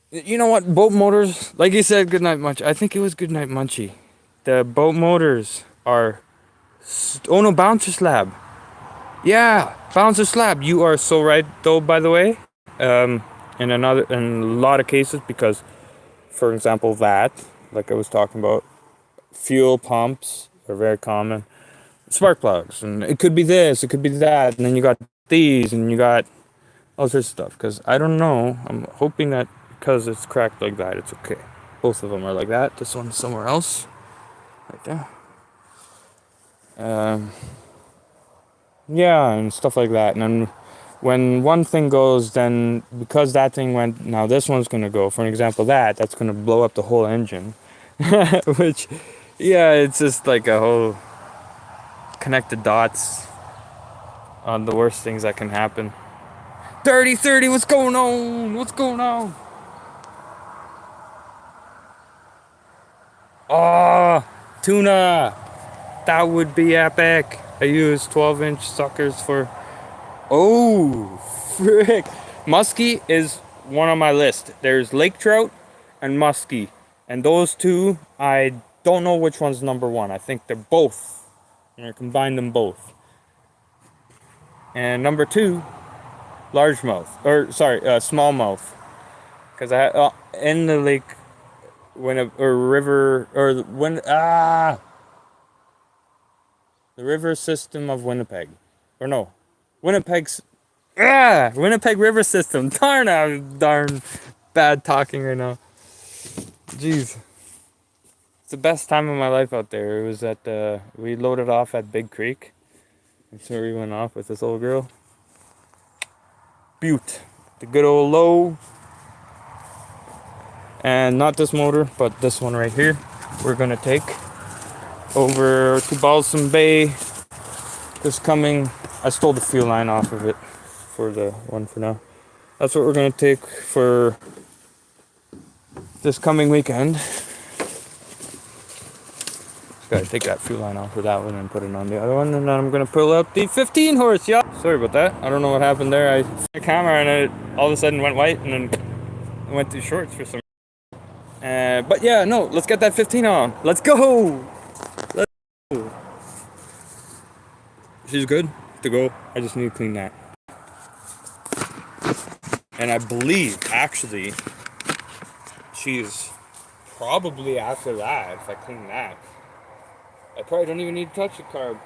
You know what? Boat motors, like you said, Goodnight Munchie. I think it was Goodnight Munchie. The boat motors are. Oh no, bouncer slab. Yeah, bouncer slab. You are so right, though. By the way, in a lot of cases, because, for example, that, like I was talking about, fuel pumps are very common. Spark plugs, and it could be this, it could be that, and then you got these, and you got all sorts of stuff. Because I don't know, I'm hoping that because it's cracked like that, it's okay. Both of them are like that. This one's somewhere else, right there. Yeah, and stuff like that. And then when one thing goes, then because that thing went, now this one's gonna go. For an example, that's gonna blow up the whole engine, which, yeah, it's just like a whole connected dots on the worst things that can happen. 30-30, what's going on? What's going on? Oh, tuna. That would be epic. I use 12-inch suckers for. Oh, frick. Muskie is one on my list. There's lake trout and muskie. And those two, I don't know which one's number one. I think they're both. I'm going to combine them both. And number two, largemouth. Or, sorry, smallmouth. Because I in the lake, or river, or when, the river system of Winnipeg. Or no, Winnipeg's, Winnipeg River System. Darn bad talking right now. Jeez. It's the best time of my life out there. It was at, we loaded off at Big Creek. That's where we went off with this old girl. Butte. The good old low. And not this motor, but this one right here. We're gonna take over to Balsam Bay. This coming, I stole the fuel line off of it for the one for now. That's what we're gonna take for this coming weekend. Just gotta take that fuel line off for that one and put it on the other one, and then I'm gonna pull out the 15 horse. Yeah. Sorry about that. I don't know what happened there. I set the camera and it all of a sudden went white, and then it went to shorts for some. But yeah, no. Let's get that 15 on. Let's go. Let's go. She's good to go. I just need to clean that. And I believe, actually, she's probably after that, if I clean that. I probably don't even need to touch the carb.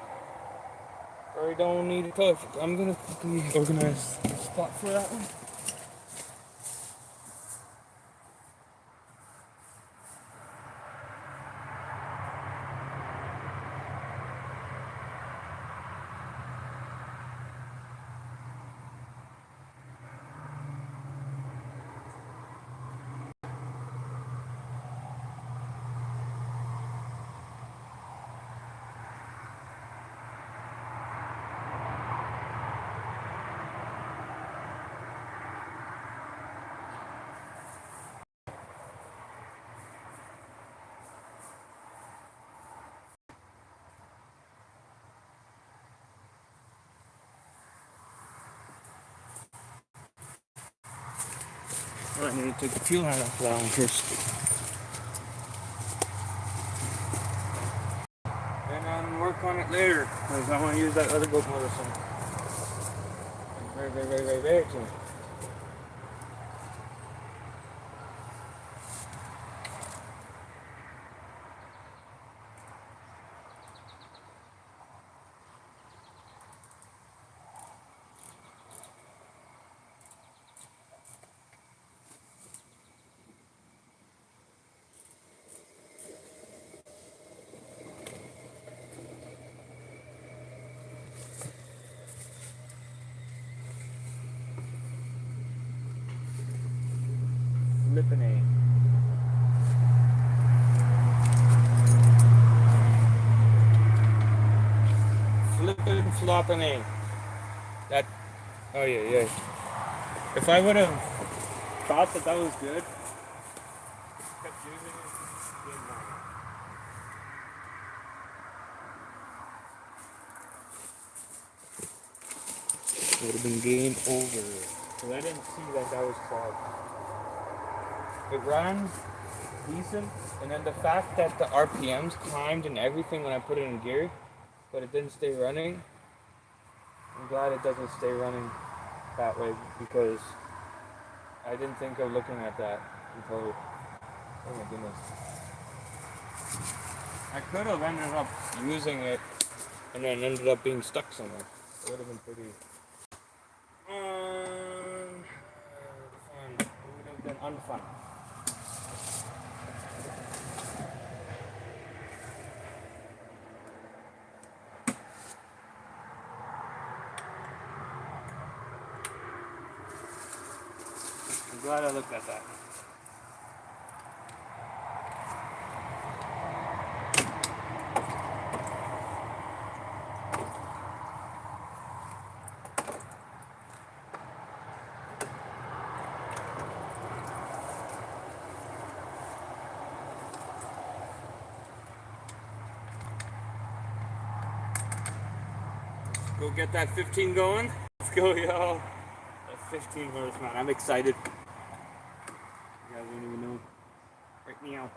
Probably don't need to touch it. I'm gonna quickly organize the spot for that one. I need to take the fuel line off that one first. And then work on it later because I want to use that other goat motor soon. Very soon. Flippin' Flippin' floppin' A. That. Oh yeah. If I would have thought that was good, kept using it. It would have been game over. Because I didn't see that was clogged. It ran decent, and then the fact that the RPMs climbed and everything when I put it in gear, but it didn't stay running. I'm glad it doesn't stay running that way because I didn't think of looking at that until, oh my goodness. I could have ended up using it and then ended up being stuck somewhere. It would have been pretty fun. It would have been unfun. I'm glad I looked at that. Go get that 15 going. Let's go, y'all. That 15 horse, man. I'm excited. You guys don't even know. Right now.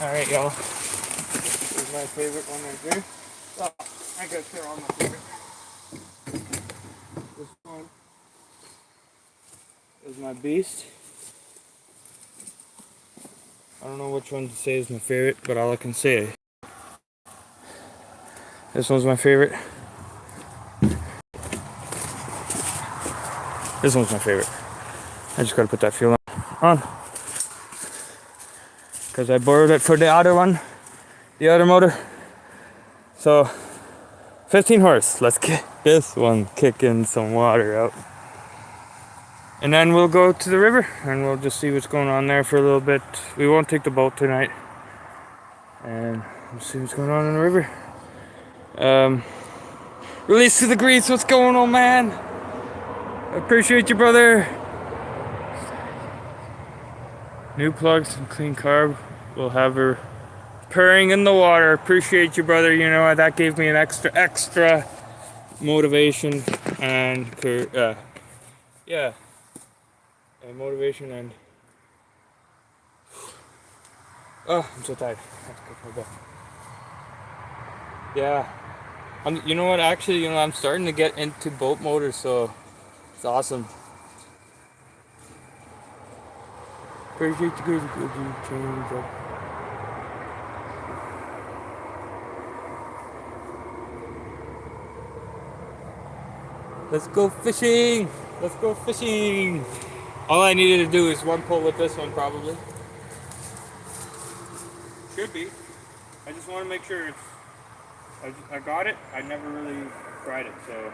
Alright, y'all. Here's my favorite one right here. Oh, I guess they're all my favorite. This one is my beast. I don't know which one to say is my favorite, but all I can say. This one's my favorite. This one's my favorite. I just gotta put that feel on. because I borrowed it for the other one, the other motor. So 15 horse. Let's get this one kicking some water out. And then we'll go to the river and we'll just see what's going on there for a little bit. We won't take the boat tonight. And we'll see what's going on in the river. Release to the grease, what's going on, man? I appreciate you, brother. New plugs and clean carb. We'll have her purring in the water. Appreciate you, brother. You know, that gave me an extra motivation and motivation and oh, I'm so tired. I have to go for a bit. Yeah, you know what? Actually, you know, I'm starting to get into boat motors, so it's awesome. Appreciate you guys. Good change up. Let's go fishing. Let's go fishing. All I needed to do is one pull with this one, probably. Should be. I just want to make sure it's. I got it. I never really tried it, so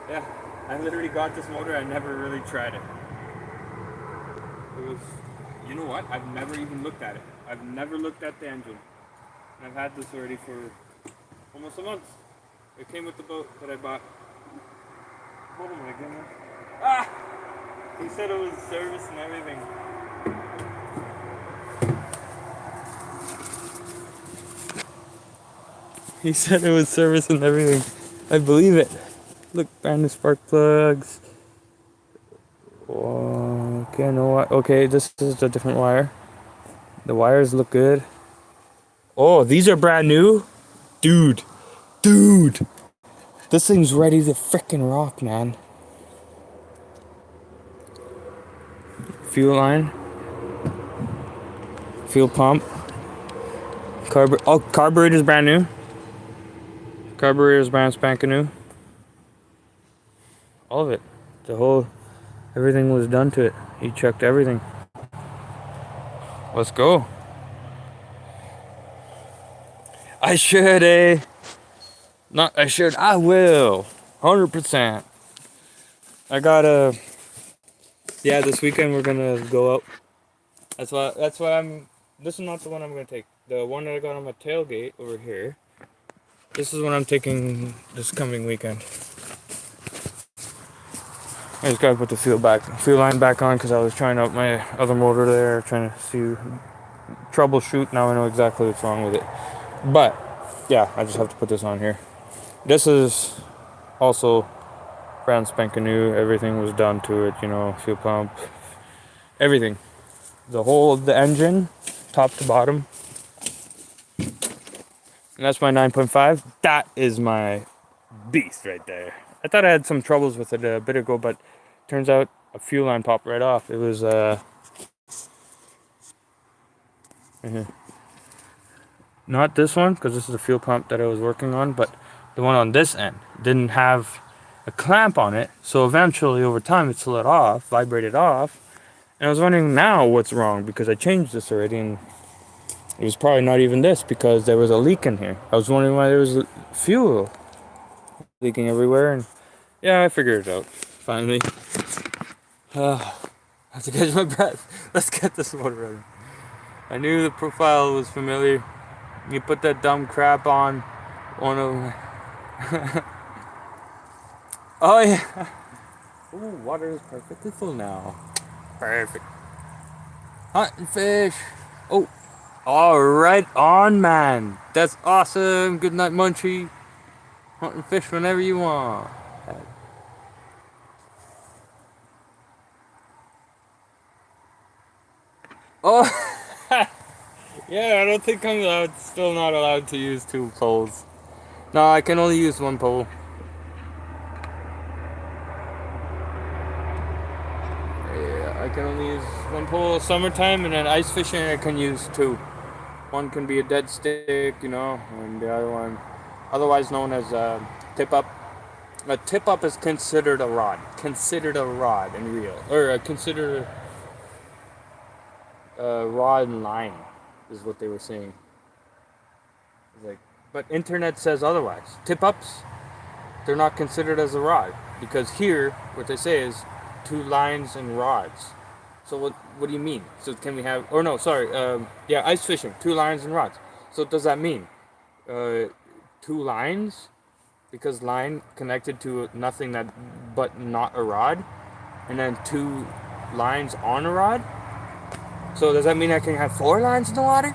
yeah. I literally got this motor. I never really tried it. It was. You know what? I've never even looked at it. I've never looked at the engine. And I've had this already for almost a month. It came with the boat that I bought. Oh my goodness. Ah! He said it was service and everything. He said it was service and everything. I believe it. Look, brand new spark plugs. Okay, no. Okay, this is a different wire. The wires look good. Oh, these are brand new? Dude. This thing's ready to frickin' rock, man. Fuel line. Fuel pump. Carburetor's brand new. Carburetor's brand spanking new. All of it. Everything was done to it. He checked everything. Let's go. I will. 100%. I gotta. Yeah, this weekend we're gonna go out. That's why I'm. This is not the one I'm gonna take. The one that I got on my tailgate over here. This is what I'm taking this coming weekend. I just gotta put the fuel line back on because I was trying out my other motor there, trying to see troubleshoot. Now I know exactly what's wrong with it. But yeah, I just have to put this on here. This is also brand spanking new. Everything was done to it, you know, fuel pump, everything. The engine, top to bottom. And that's my 9.5. That is my beast right there. I thought I had some troubles with it a bit ago, but turns out a fuel line popped right off. It was not this one, because this is the fuel pump that I was working on, but the one on this end didn't have a clamp on it. So eventually, over time, it slid off, vibrated off. And I was wondering now what's wrong, because I changed this already, and it was probably not even this, because there was a leak in here. I was wondering why there was fuel leaking everywhere, and yeah, I figured it out, finally. I have to catch my breath. Let's get this motor running. I knew the profile was familiar. You put that dumb crap on one of them. Oh yeah. Ooh, water is perfectly full now. Perfect. Hunting fish. Oh, all right on, man. That's awesome. Good night, Munchie. Hunting fish whenever you want. Oh, yeah. I don't think I'm still not allowed to use 2 poles. No, I can only use 1 pole. I can only use 1 pole summertime, and then ice fishing I can use 2. One can be a dead stick, you know, and the other one, otherwise known as a tip up. A tip up is considered a rod. Considered a rod and reel, or considered rod and line, is what they were saying. It's like, but internet says otherwise. Tip ups, they're not considered as a rod because here, what they say is 2 lines and rods. So what do you mean? So can we have? Or no, sorry. Yeah, ice fishing, 2 lines and rods. So what does that mean? 2 lines because line connected to nothing that but not a rod, and then 2 lines on a rod. So does that mean I can have 4 lines in the water?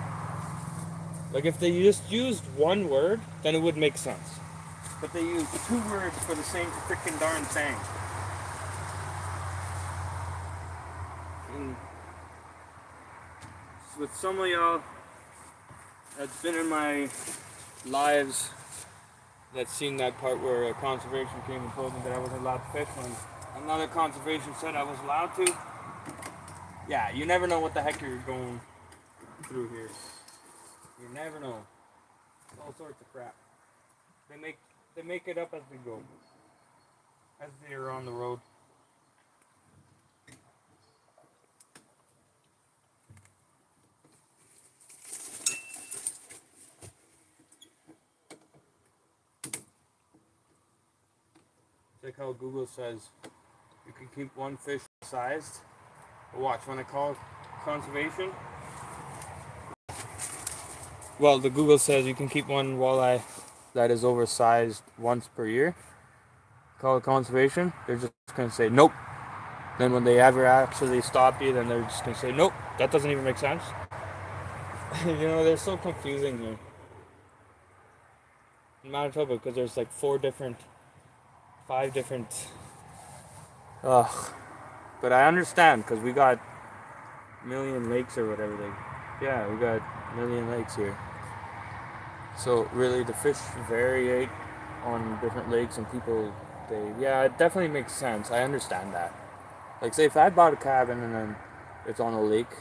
Like if they just used one word, then it would make sense. But they use 2 words for the same freaking darn thing. And with some of y'all that's been in my lives that's seen that part where conservation came and told me that I wasn't allowed to fish when another conservation said I was allowed to. Yeah, you never know what the heck you're going through here. You never know. It's all sorts of crap. They make it up as they go. As they're on the road. It's like how Google says you can keep one fish sized. Watch, when I call conservation, well, the Google says you can keep one walleye that is oversized once per year. Call it conservation, they're just going to say nope. Then when they ever actually stop you, then they're just going to say nope, that doesn't even make sense. You know, they're so confusing here in Manitoba because there's like 5 different. Ugh. But I understand because we got million lakes or whatever yeah, we got million lakes here. So really the fish vary on different lakes and people, yeah, it definitely makes sense. I understand that. Like say if I bought a cabin and then it's on a lake,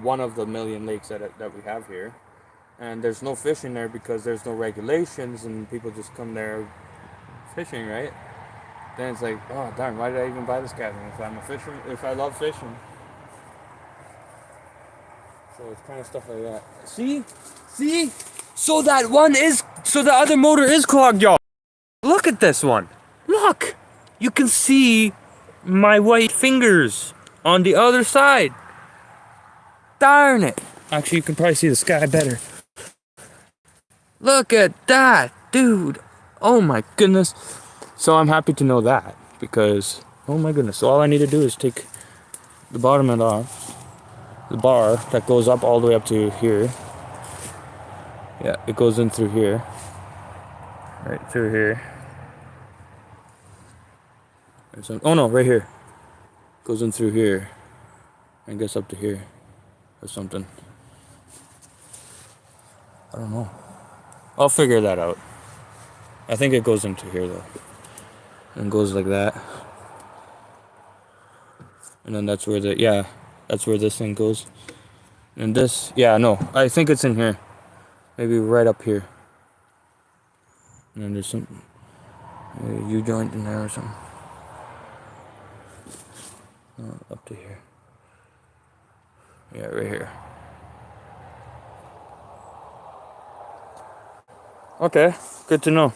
one of the million lakes that we have here, and there's no fish in there because there's no regulations and people just come there fishing, right? Then it's like, oh darn, why did I even buy this cabin if I love fishing? So it's kind of stuff like that. See? So the other motor is clogged, y'all. Look at this one. Look! You can see my white fingers on the other side. Darn it. Actually, you can probably see the sky better. Look at that, dude. Oh my goodness. So I'm happy to know that because, oh my goodness. So all I need to do is take the bottom end off. The bar that goes up all the way up to here. Yeah, it goes in through here. Right through here. Oh no, right here. Goes in through here. And gets up to here. Or something. I don't know. I'll figure that out. I think it goes into here though. And goes like that. And then that's where that's where this thing goes. And this, yeah, no, I think it's in here. Maybe right up here. And then there's some U-joint in there or something. Up to here. Yeah, right here. Okay, good to know.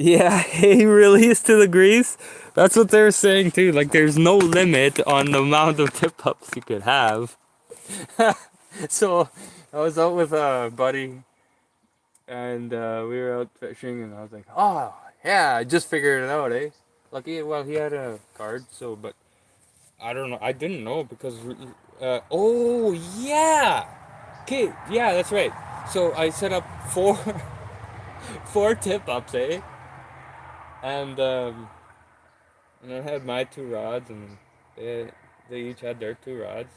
Yeah, he released to the grease. That's what they were saying too. Like, there's no limit on the amount of tip ups you could have. So, I was out with a buddy, and we were out fishing, and I was like, "Oh, yeah, I just figured it out, eh?" Lucky, well, he had a card, so, but I don't know. I didn't know because, oh yeah, okay, yeah, that's right. So I set up four tip ups, eh? And I had my 2 rods, and they each had their 2 rods.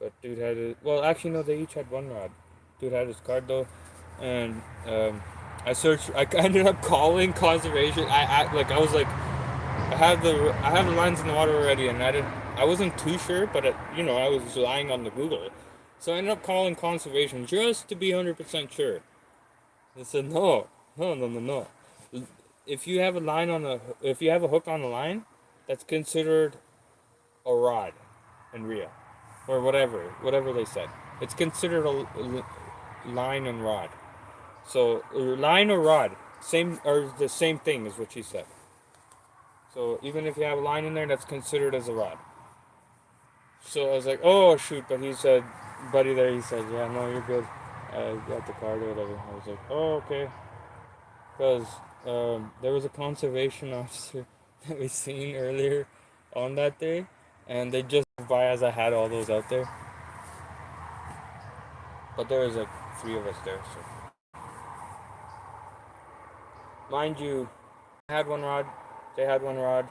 But dude had well, actually no, they each had 1 rod. Dude had his card though, and I searched. I ended up calling conservation. I was like, I have the lines in the water already, and I wasn't too sure, but I was relying on the Google. So I ended up calling conservation just to be 100% sure. They said no. If you have a line if you have a hook on the line, that's considered a rod and reel, or whatever they said. It's considered a line and rod. So line or rod, same or the same thing is what she said. So even if you have a line in there, that's considered as a rod. So I was like, oh shoot, but he said, buddy there, he said, yeah, no, you're good. I got the card or whatever. I was like, oh okay, because there was a conservation officer that we seen earlier on that day, and they just drove by as I had all those out there. But there was like 3 of us there, so mind you, I had one rod, they had one rod,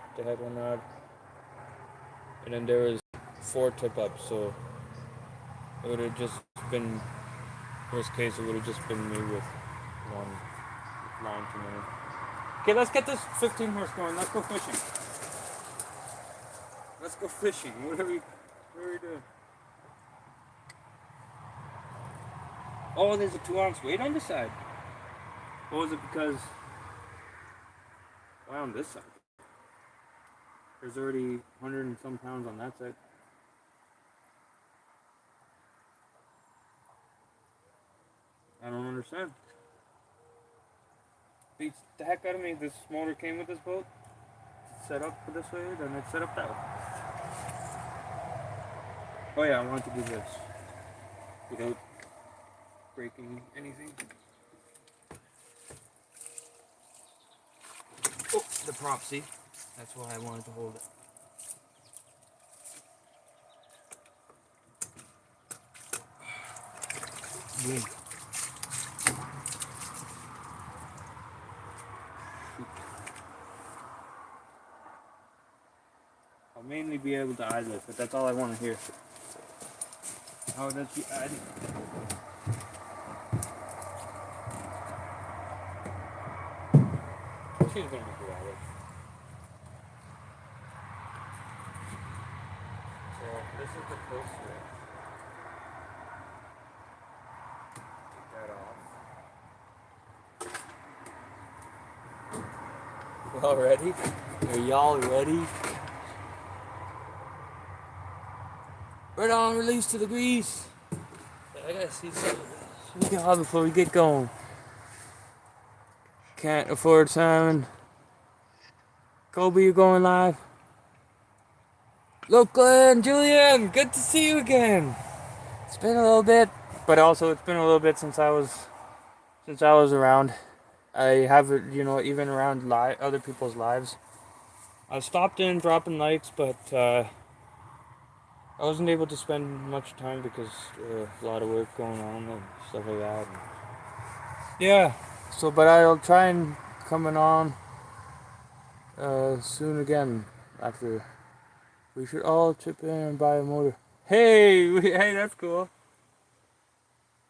and then there was 4 tip ups, so it would have just been, worst case, it would have just been me with one line too many. Okay, let's get this 15 horse going. Let's go fishing. What are we doing? Oh, there's a 2-ounce weight on this side. Or is it because, why on this side? There's already 100 and some pounds on that side. I don't understand. Beats the heck out of me. This motor came with this boat. It's set up this way, then it's set up that way. Oh yeah, I want to do this without breaking anything. Oh, the prop, see? That's why I wanted to hold it. Boom. I'll mainly be able to idle it, but that's all I want to hear. How does she idle? She's gonna be good at it. So this is the coaster. Take that off. Y'all ready? Are y'all ready? Right on, release to the grease. I gotta see something before we get going. Can't afford Simon. Kobe, you going live? Look, Glenn, Julian, good to see you again. It's been a little bit, but also it's been a little bit since I was around. I have it, even around other people's lives. I stopped in dropping likes, but I wasn't able to spend much time because a lot of work going on and stuff like that. And yeah, so but I'll try and coming on soon again after. We should all chip in and buy a motor. Hey, hey, that's cool.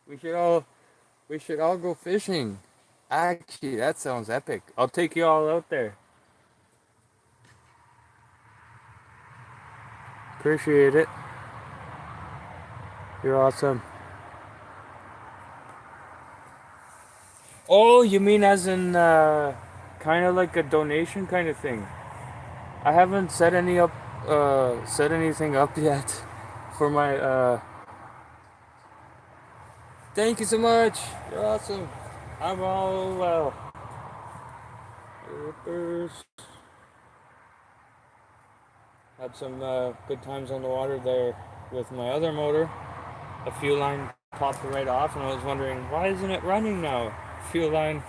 We should all go fishing. Actually, that sounds epic. I'll take you all out there. Appreciate it. You're awesome. Oh, you mean as in kind of like a donation kind of thing? I haven't set anything up yet for my Thank you so much. You're awesome. I'm all well. Had some good times on the water there with my other motor. The fuel line popped right off, and I was wondering, why isn't it running now? Fuel line,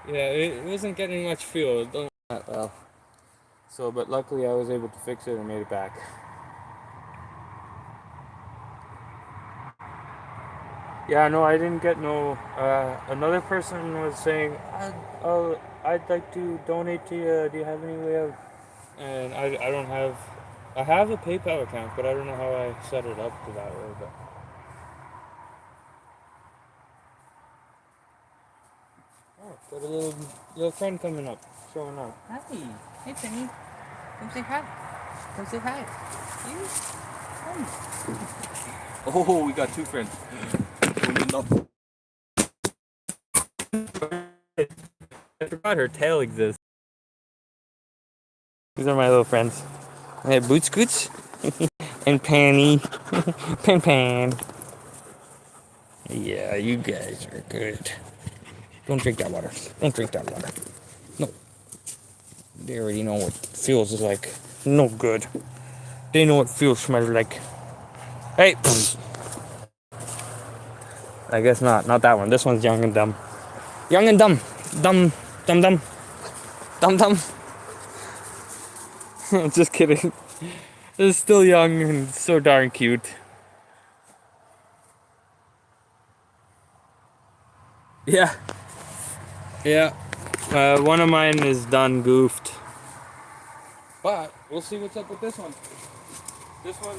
yeah, it wasn't getting much fuel. It don't that well. So, but luckily I was able to fix it and made it back. Yeah, no, I didn't get no. Another person was saying, I'd like to donate to you. Do you have any way of? And I don't have. I have a PayPal account, but I don't know how I set it up to that way. But oh, got a little friend coming up, showing up. Hi, hey Penny, come say hi. You? Oh, we got two friends. I forgot her tail exists. These are my little friends. I have Boots Scoots and Panny. Pan. Yeah, you guys are good. Don't drink that water. Don't drink that water. No. They already know what fuels is like. No good. They know what fuel smells like. Hey! I guess not. Not that one. This one's young and dumb. Young and dumb. Dumb. Dumb dumb. Dumb dumb. Just kidding. It's still young and so darn cute. Yeah. Yeah. One of mine is done goofed. But we'll see what's up with this one. This one's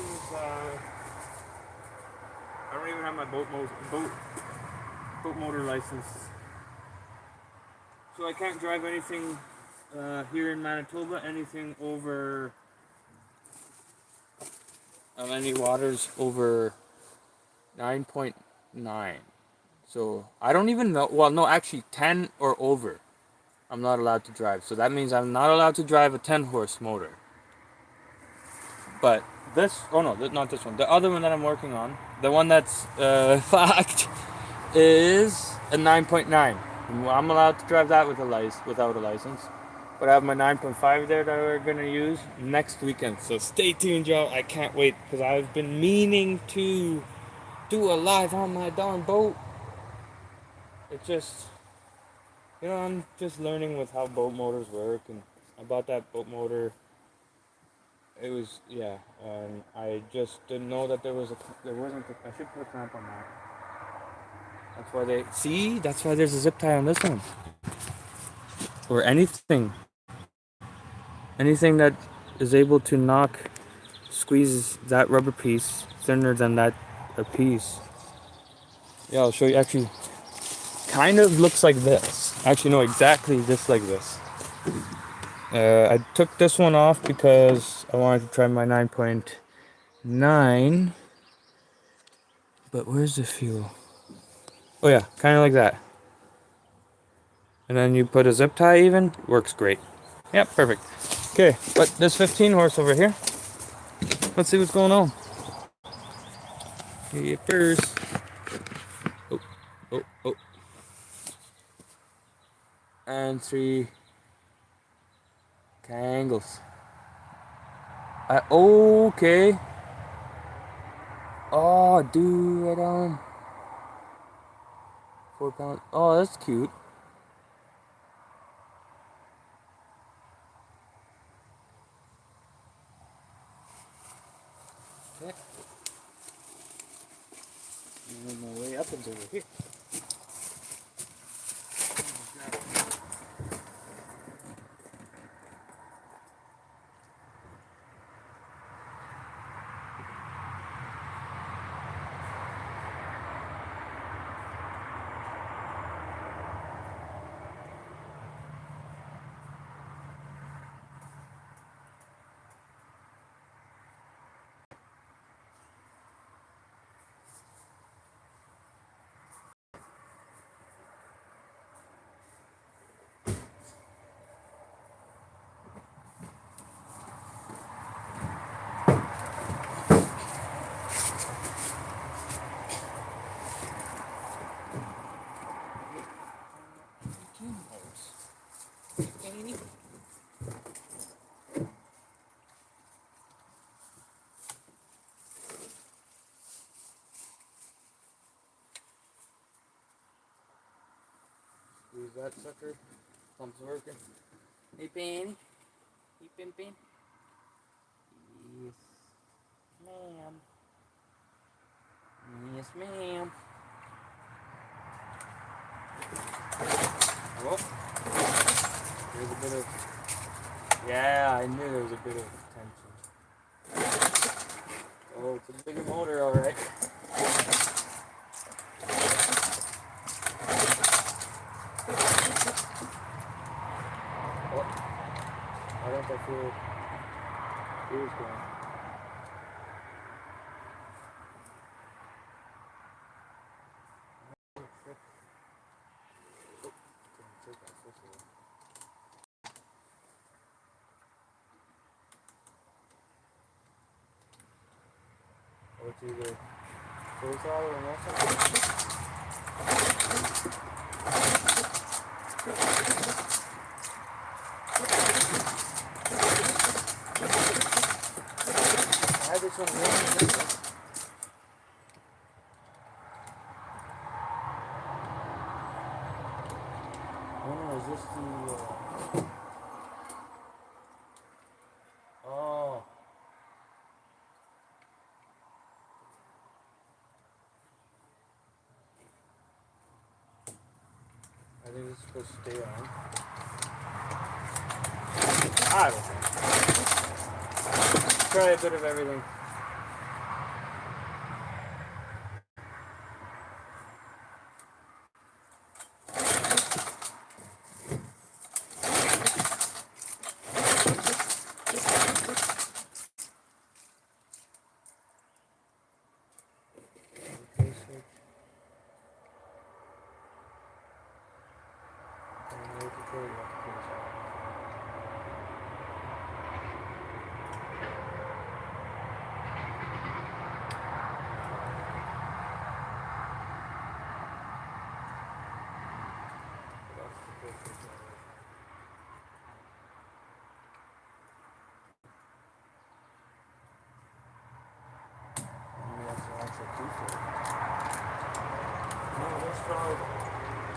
I don't even have my boat motor license. So I can't drive anything here in Manitoba, anything over any waters over 9.9. So I don't even know. Well, no, actually 10 or over. I'm not allowed to drive. So that means I'm not allowed to drive a 10-horse motor. But this, oh no, not this one. The other one that I'm working on, the one that's fact, is a 9.9. I'm allowed to drive that with without a license. But I have my 9.5 there that we're gonna use next weekend. So stay tuned, y'all. I can't wait because I've been meaning to do a live on my darn boat. It's just, I'm just learning with how boat motors work, and I bought that boat motor. It was, yeah, and I just didn't know that there wasn't I should put a clamp on that. That's why there's a zip tie on this one. Or anything that is able to squeeze that rubber piece thinner than that a piece. Yeah, I'll show you. Actually, kind of looks like this. Actually, no, exactly just like this. I took this one off because I wanted to try my 9.9. But where's the fuel? Oh yeah, kind of like that. And then you put a zip tie even, works great. Yep, perfect. Okay, but this 15 horse over here, let's see what's going on. Here first. Oh, oh, oh. And 3 Kangles. Okay. Oh, dude, right on. 4 pounds. Oh, that's cute. Okay. And my way up is over here. Squeeze that sucker. Pump's working. Hey, Penny. Hey, Pin. Yes, ma'am. Yes, ma'am. Oh, there's a bit of. Yeah, I knew there was a bit of tension. Oh, it's a bigger motor, all right. Oh, I don't think fuel's going. it's either full throttle or no throttle. I had this one running. Oh no, is this the oh. I think it's supposed to stay on. I don't know. Try a bit of everything. No, let's try.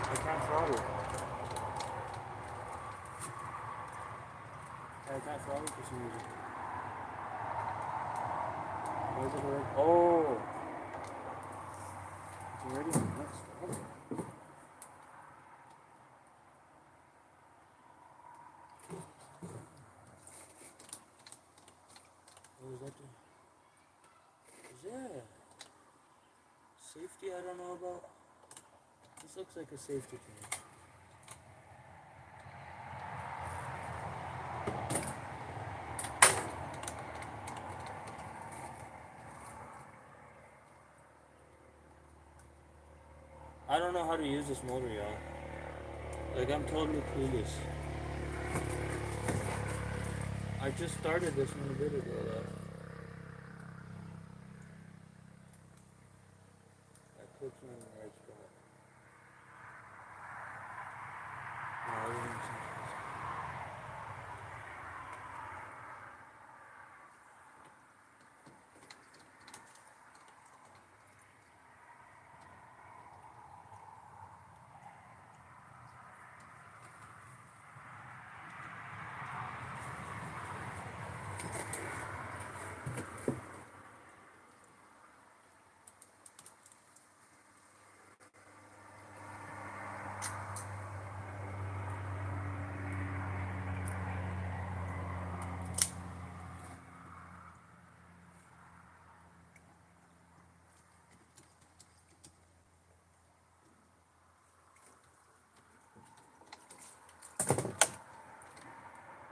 I can't throttle. I can't throttle for some reason. Why is it already? Oh! It's already on the next throttle. What is that doing? Is that safety I don't know about? This looks like a safety thing. I don't know how to use this motor, y'all. Like, I'm totally clueless. I just started this one a bit ago, though. That puts me in the right spot. No, I didn't see this.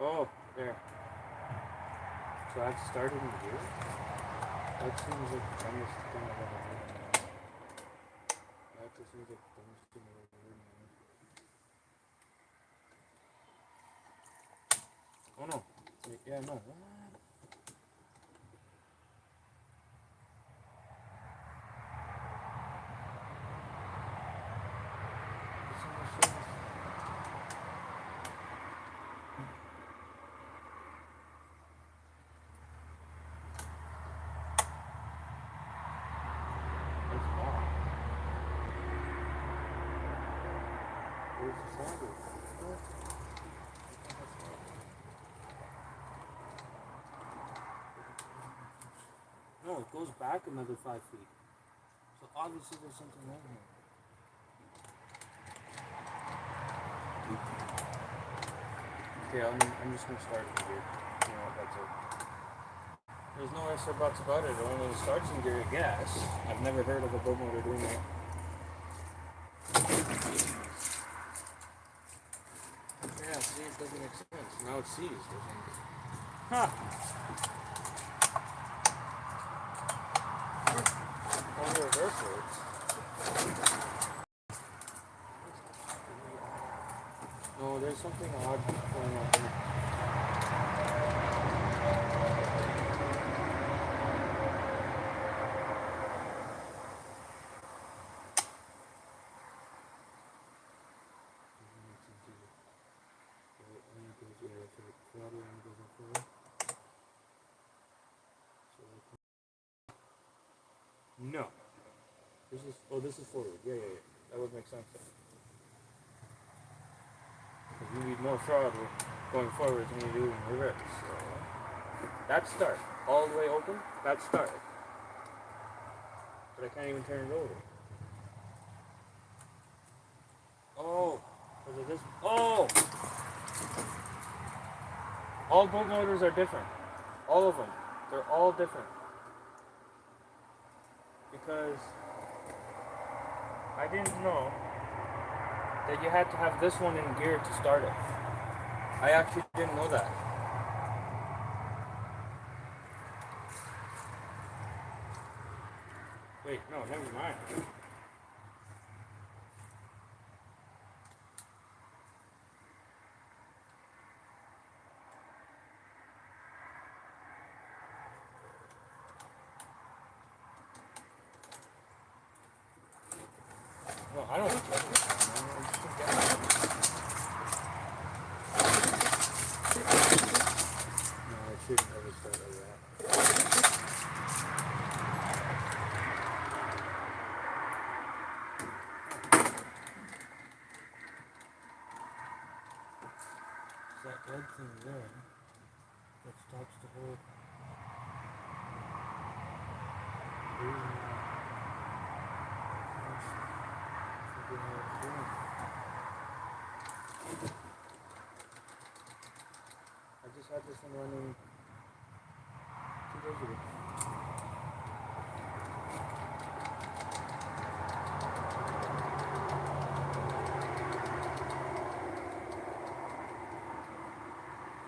Oh, there. So I have to start it in gear? That seems like the dumbest thing I've ever heard in my life. That just seems like the dumbest thing I've ever heard in my life. Oh no. Wait, yeah, no. What? It's on the surface. It's off. Where's the sander? What? No, it goes back another 5 feet. So obviously there's something wrong here. Okay, I'm just gonna start it in gear. You know what, that's it. There's no ifs or buts about it. It only starts in gear, I guess. I've never heard of a boat motor doing that. Yeah, see, it doesn't make sense. Now it sees, doesn't it? Huh. On the reverse works. No, there's something odd going on here. No. This is forward. Yeah. That would make sense. Because you need more throttle going forward than you do in reverse. So, that's start. All the way open, that's start. But I can't even turn it over. Oh, because of this. Oh! All boat motors are different. All of them. They're all different. Because I didn't know that you had to have this one in gear to start it. I actually didn't know that. Wait, no, never mind. No, I don't check this one. No, I shouldn't ever start like that. That red thing there that stops the whole. I just had this one running 2 days ago.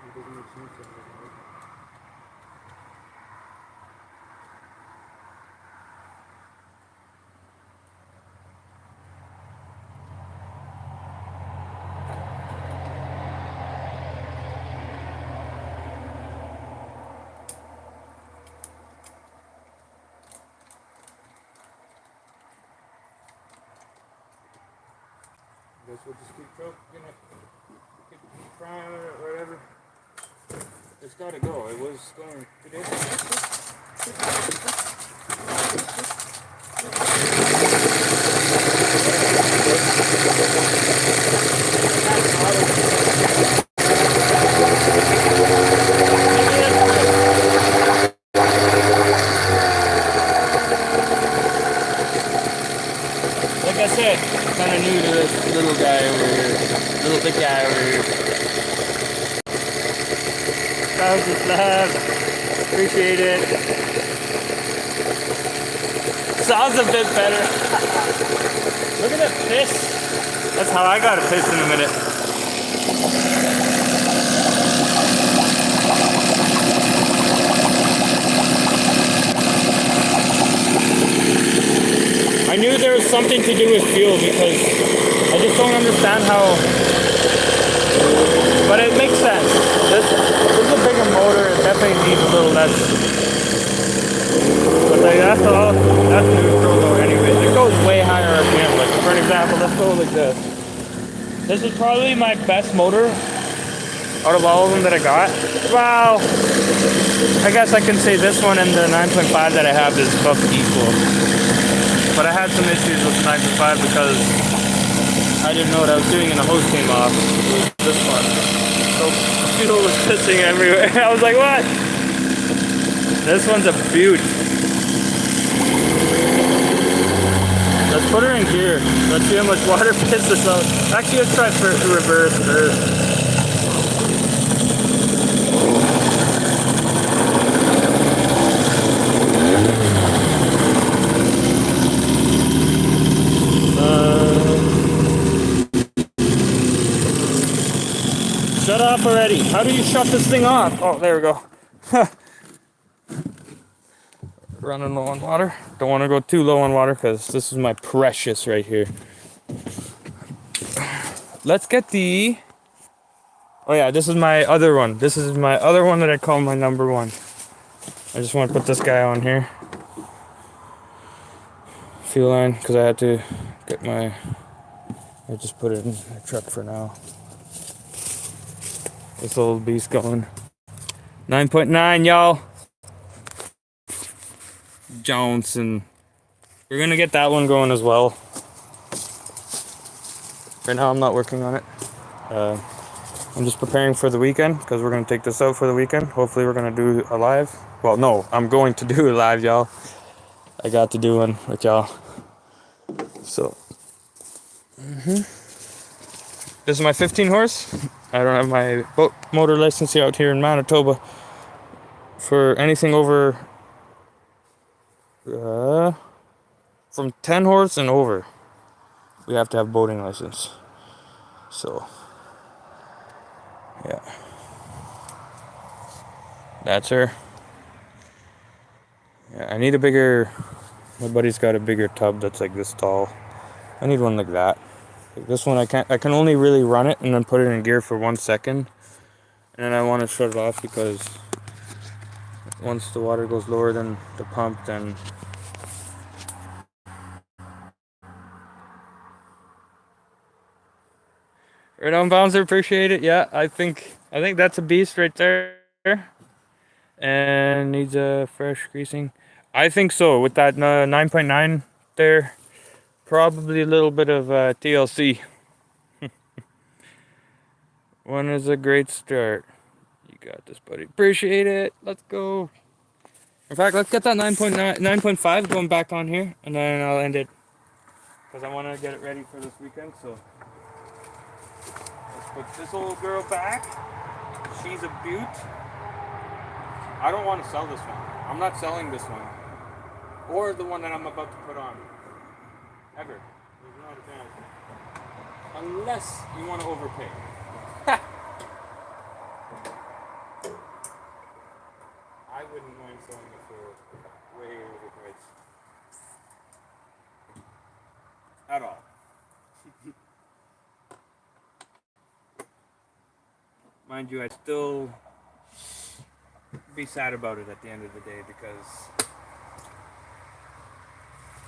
It doesn't make sense to have it. I guess we'll just keep choking it, keep trying it or whatever. It's gotta go. It was going 2 days Like I said, kind of new to this little guy over here, little big guy over here. Thousands love, appreciate it. Sounds a bit better. Look at that piss. That's how I got a piss in a minute. I knew there was something to do with fuel because I just don't understand how, but it makes sense. This is a bigger motor, it definitely needs a little less, but like that's neutral though anyways. It goes way higher RPM, like for an example, let's go like this. This is probably my best motor out of all of them that I got. Well, I guess I can say this one and the 9.5 that I have is about equal. But I had some issues with the 9.5 because I didn't know what I was doing and the hose came off. It was this one. So fuel was pissing everywhere. I was like, what? This one's a beaut. Let's put her in gear. Let's see how much water pisses out. Actually, let's try for reverse first. Shut off already. How do you shut this thing off? Oh, there we go. Running low on water. Don't want to go too low on water because this is my precious right here. Let's get the... Oh yeah, this is my other one. This is my other one that I call my number one. I just want to put this guy on here. Fuel line, because I had to get my... I just put it in the truck for now. This little beast going. 9.9, y'all. Johnson. You're gonna get that one going as well. Right now I'm not working on it. I'm just preparing for the weekend because we're gonna take this out for the weekend. Hopefully we're gonna do a live. Well, no, I'm going to do a live, y'all. I got to do one with y'all. So, this is my 15 horse. I don't have my boat motor license out here in Manitoba. For anything over from 10 horse and over, we have to have boating license. So, yeah, that's her. Yeah, I need a bigger. My buddy's got a bigger tub that's like this tall. I need one like that. Like this one, I can't. I can only really run it and then put it in gear for 1 second, and then I want to shut it off because once the water goes lower than the pump, then right on, Bouncer. Appreciate it. Yeah, I think that's a beast right there, and needs a fresh greasing. I think so. With that 9.9 there, probably a little bit of TLC. One is a great start. You got this, buddy. Appreciate it. Let's go. In fact, let's get that 9.9, 9.5 going back on here, and then I'll end it because I want to get it ready for this weekend. So let's put this old girl back. She's a beaut. I don't want to sell this one. I'm not selling this one, or the one that I'm about to put on. Ever. There's not a chance. Unless you want to overpay. I wouldn't mind selling it for way overpriced. At all. Mind you, I'd still be sad about it at the end of the day because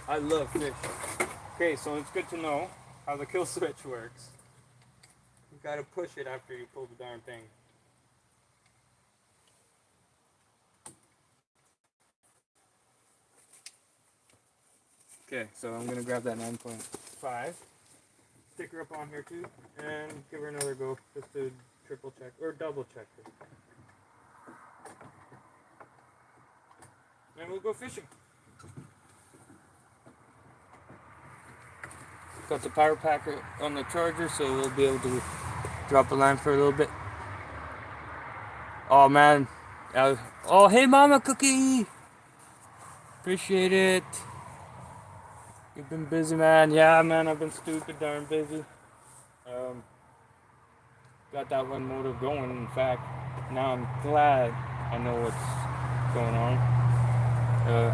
I love fish. Okay, so it's good to know how the kill switch works. You gotta push it after you pull the darn thing. Okay, so I'm gonna grab that 9.5, stick her up on here too, and give her another go just to triple check or double check her. And we'll go fishing. Got the power packer on the charger, so we'll be able to drop a line for a little bit. Oh man. Oh, hey Mama Cookie! Appreciate it. You've been busy, man. Yeah, man, I've been stupid darn busy. Got that one motor going, in fact. Now I'm glad I know what's going on.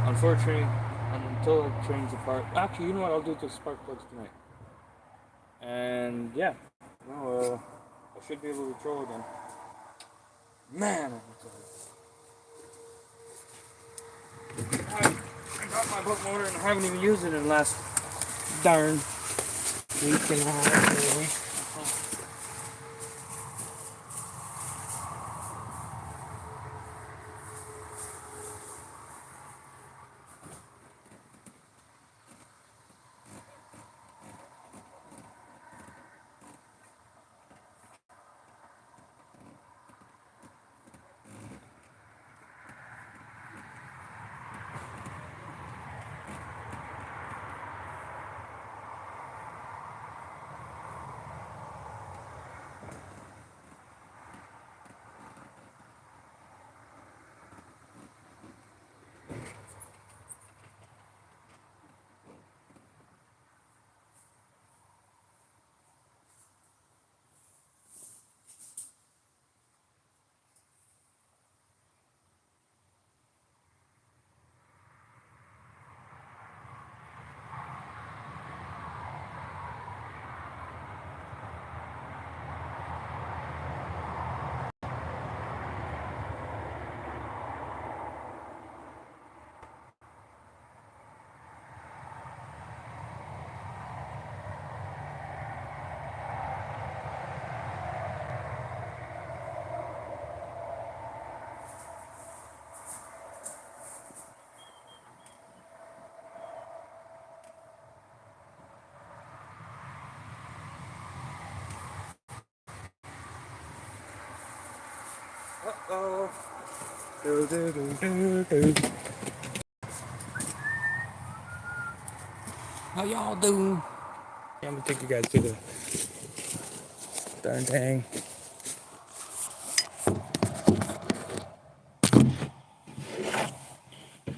Unfortunately, until it trains apart. Actually, you know what? I'll do it to spark plugs tonight. And yeah, no, I should be able to control again. Man, I'm tired. I got my boat motor and I haven't even used it in the last darn week and a half, or a week. Uh-oh. Do, do, do, do, do. How y'all doing? Yeah, I'm gonna take you guys to the darn thing.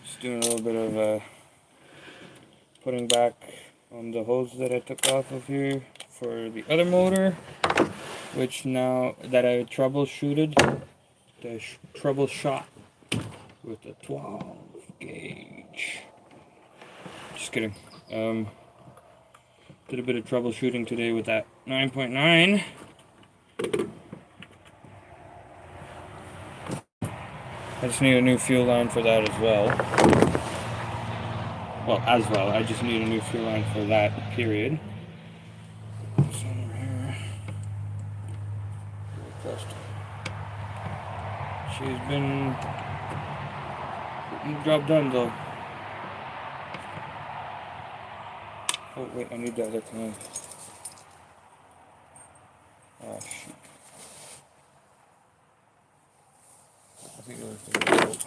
Just doing a little bit of putting back on the hose that I took off of here for the other motor, which now that I troubleshooted, troubleshot with a 12 gauge. Just kidding. Did a bit of troubleshooting today with that 9.9. I just need a new fuel line for that as well. Well, as well, I just need a new fuel line for that, period. This one over here. She's been getting the job done though. Oh wait, I need the other thing. Oh shoot. I think it was the remote.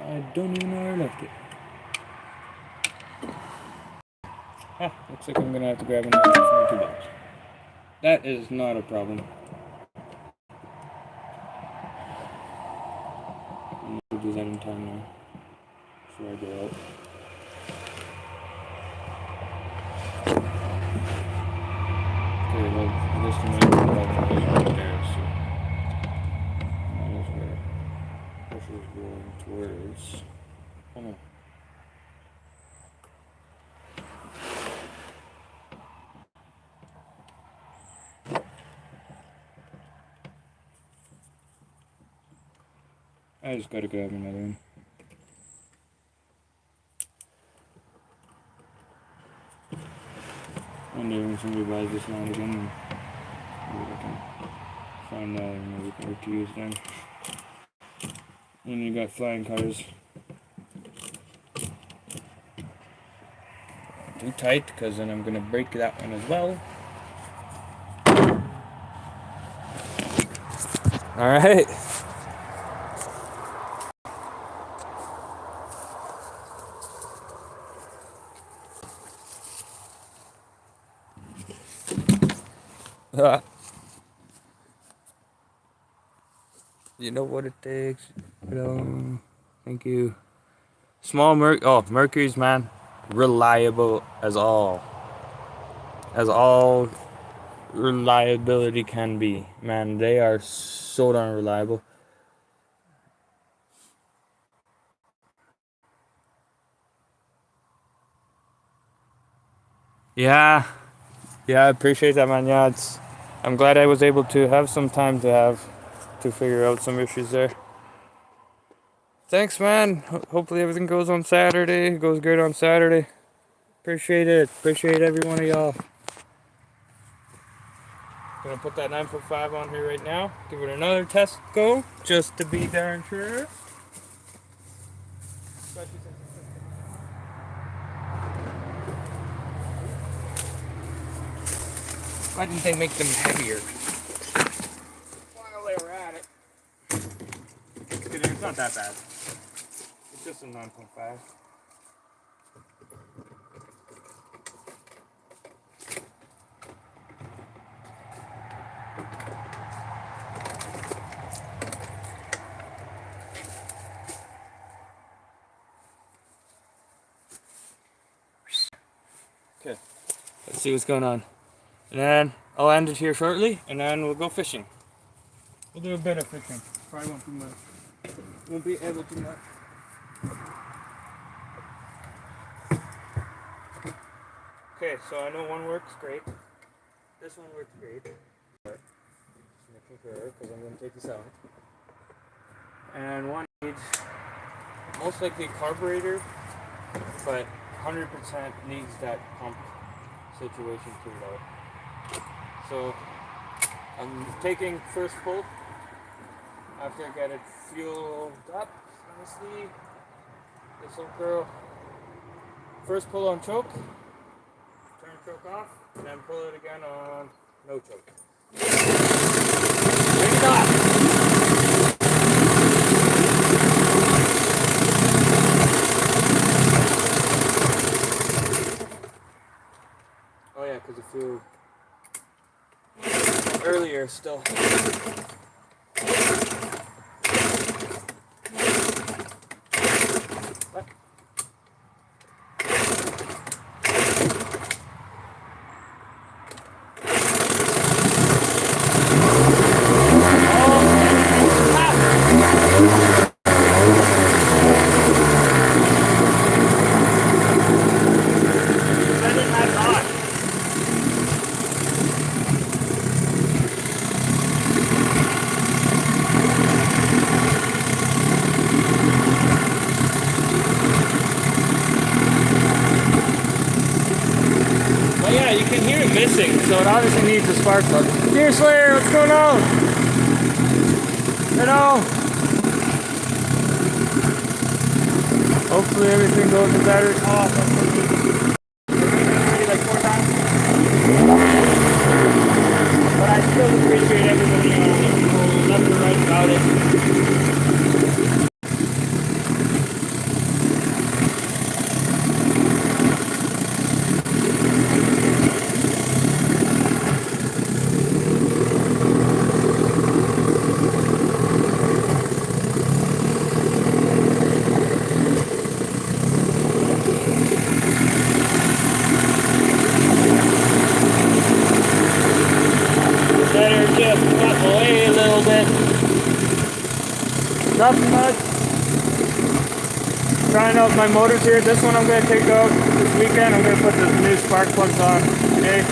I don't even know where I left it. Ah, looks like I'm gonna have to grab another $22. That is not a problem. I'm gonna do that in time now before I go out. Okay, well, this one right there, so that is where pressure is going towards. Oh no. I just gotta grab another one. One day when somebody buys this line again, maybe I can find that and maybe can reuse them. And you got flying cars. Too tight, because then I'm gonna break that one as well. All right. You know what it takes. Thank you. Small Mercury's, man, reliable as all reliability can be. Man, they are so darn reliable. Yeah, I appreciate that, man. Yeah, I'm glad I was able to have some time to figure out some issues there. Thanks, man. Hopefully everything goes on Saturday. It goes great on Saturday. Appreciate it. Appreciate every one of y'all. Gonna put that 9.5 on here right now. Give it another test go, just to be darn sure. Why didn't they make them heavier while they were at it? It's not that bad. It's just a 9.5. Okay, let's see what's going on. And then I'll end it here shortly, and then we'll go fishing. We'll do a bit of fishing. Probably won't be much. Won't be able to much. Okay, so I know one works great. This one works great. Just making sure, because I'm going to take this out. And one needs most likely a carburetor, but 100% needs that pump situation cleared out. So I'm taking first pull after I get it fueled up nicely. This little girl. First pull on choke, turn choke off, and then pull it again on no choke. Bring it off! Oh yeah, because the fuel earlier still. What? Missing, so it obviously needs a spark plug. Deer Slayer, what's going on? Hello. Hopefully everything goes in better. Oh, maybe like 4 times. But I still appreciate everybody left and right about it. Nothing much. Trying out my motors here. This one I'm going to take out this weekend. I'm going to put the new spark plugs on today.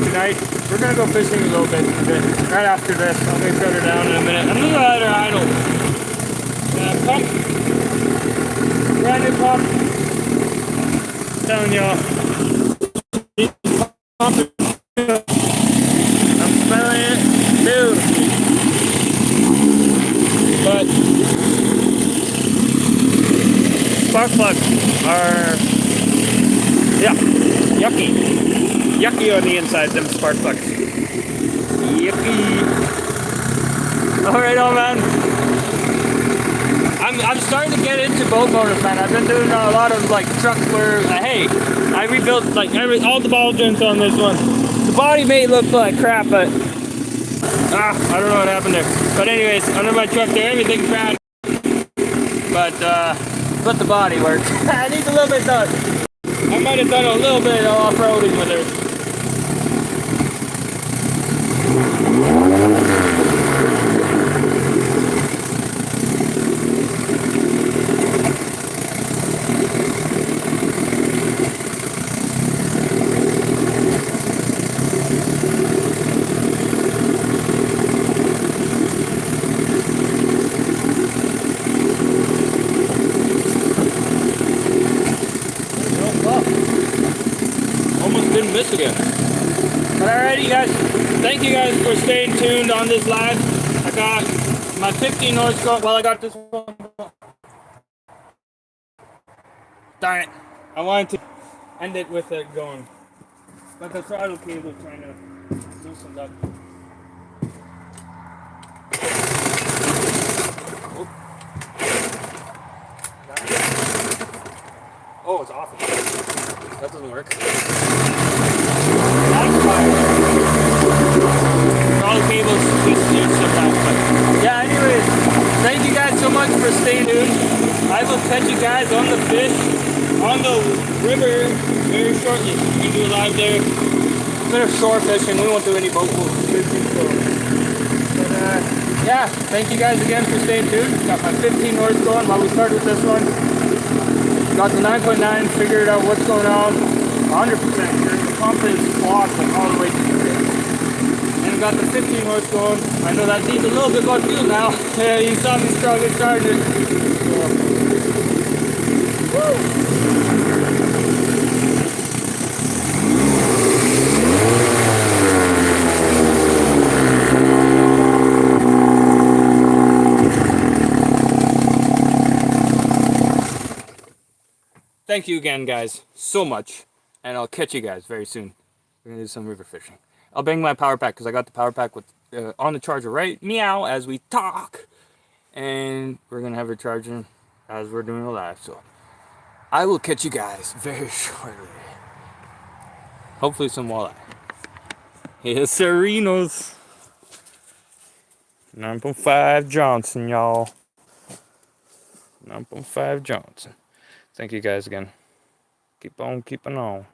Tonight. We're going to go fishing a little bit in a bit. Right after this. I'm going to shut her down in a minute. I'm going to let her idle. Pump. Brand new pump. I'm telling y'all. I'm smelling it. Dude. But spark plugs are, yeah, yucky on the inside, them spark plugs. Yucky. Alright, oh man. I'm starting to get into boat motors, man. I've been doing a lot of like truck for, hey, I rebuilt like all the ball joints on this one. The body may look like crap, but I don't know what happened there. But anyways, under my truck there, everything's bad. But the body works. I need a little bit done. I might have done a little bit of off-roading with her. This again. But alright, you guys, thank you guys for staying tuned on this live. I got my 15 North Star. Well, I got this one. Darn it. I wanted to end it with it going. But the throttle cable trying to loosen up. Oh, it's off. That doesn't work. That's fine. All the cables just sometimes. Yeah, anyways, thank you guys so much for staying tuned. I will catch you guys on the fish, on the river very shortly. We do a live there. Bit of shore fishing. We won't do any boat fishing. So. yeah, thank you guys again for staying tuned. Got my 15 horse going while we started with this one. Got the 9.9, figured out what's going on. 100% sure the pump is clogged like all the way to the base. And got the 15 horse going. I know that needs a little bit more fuel now. Yeah, you saw me struggle charging. Woo! Thank you again, guys, so much. And I'll catch you guys very soon. We're going to do some river fishing. I'll bring my power pack because I got the power pack with on the charger right meow as we talk. And we're going to have it charging as we're doing a live. So I will catch you guys very shortly. Hopefully some walleye. Here's Serenos. 9.5 Johnson, y'all. 9.5 Johnson. Thank you guys again. Keep on keeping on.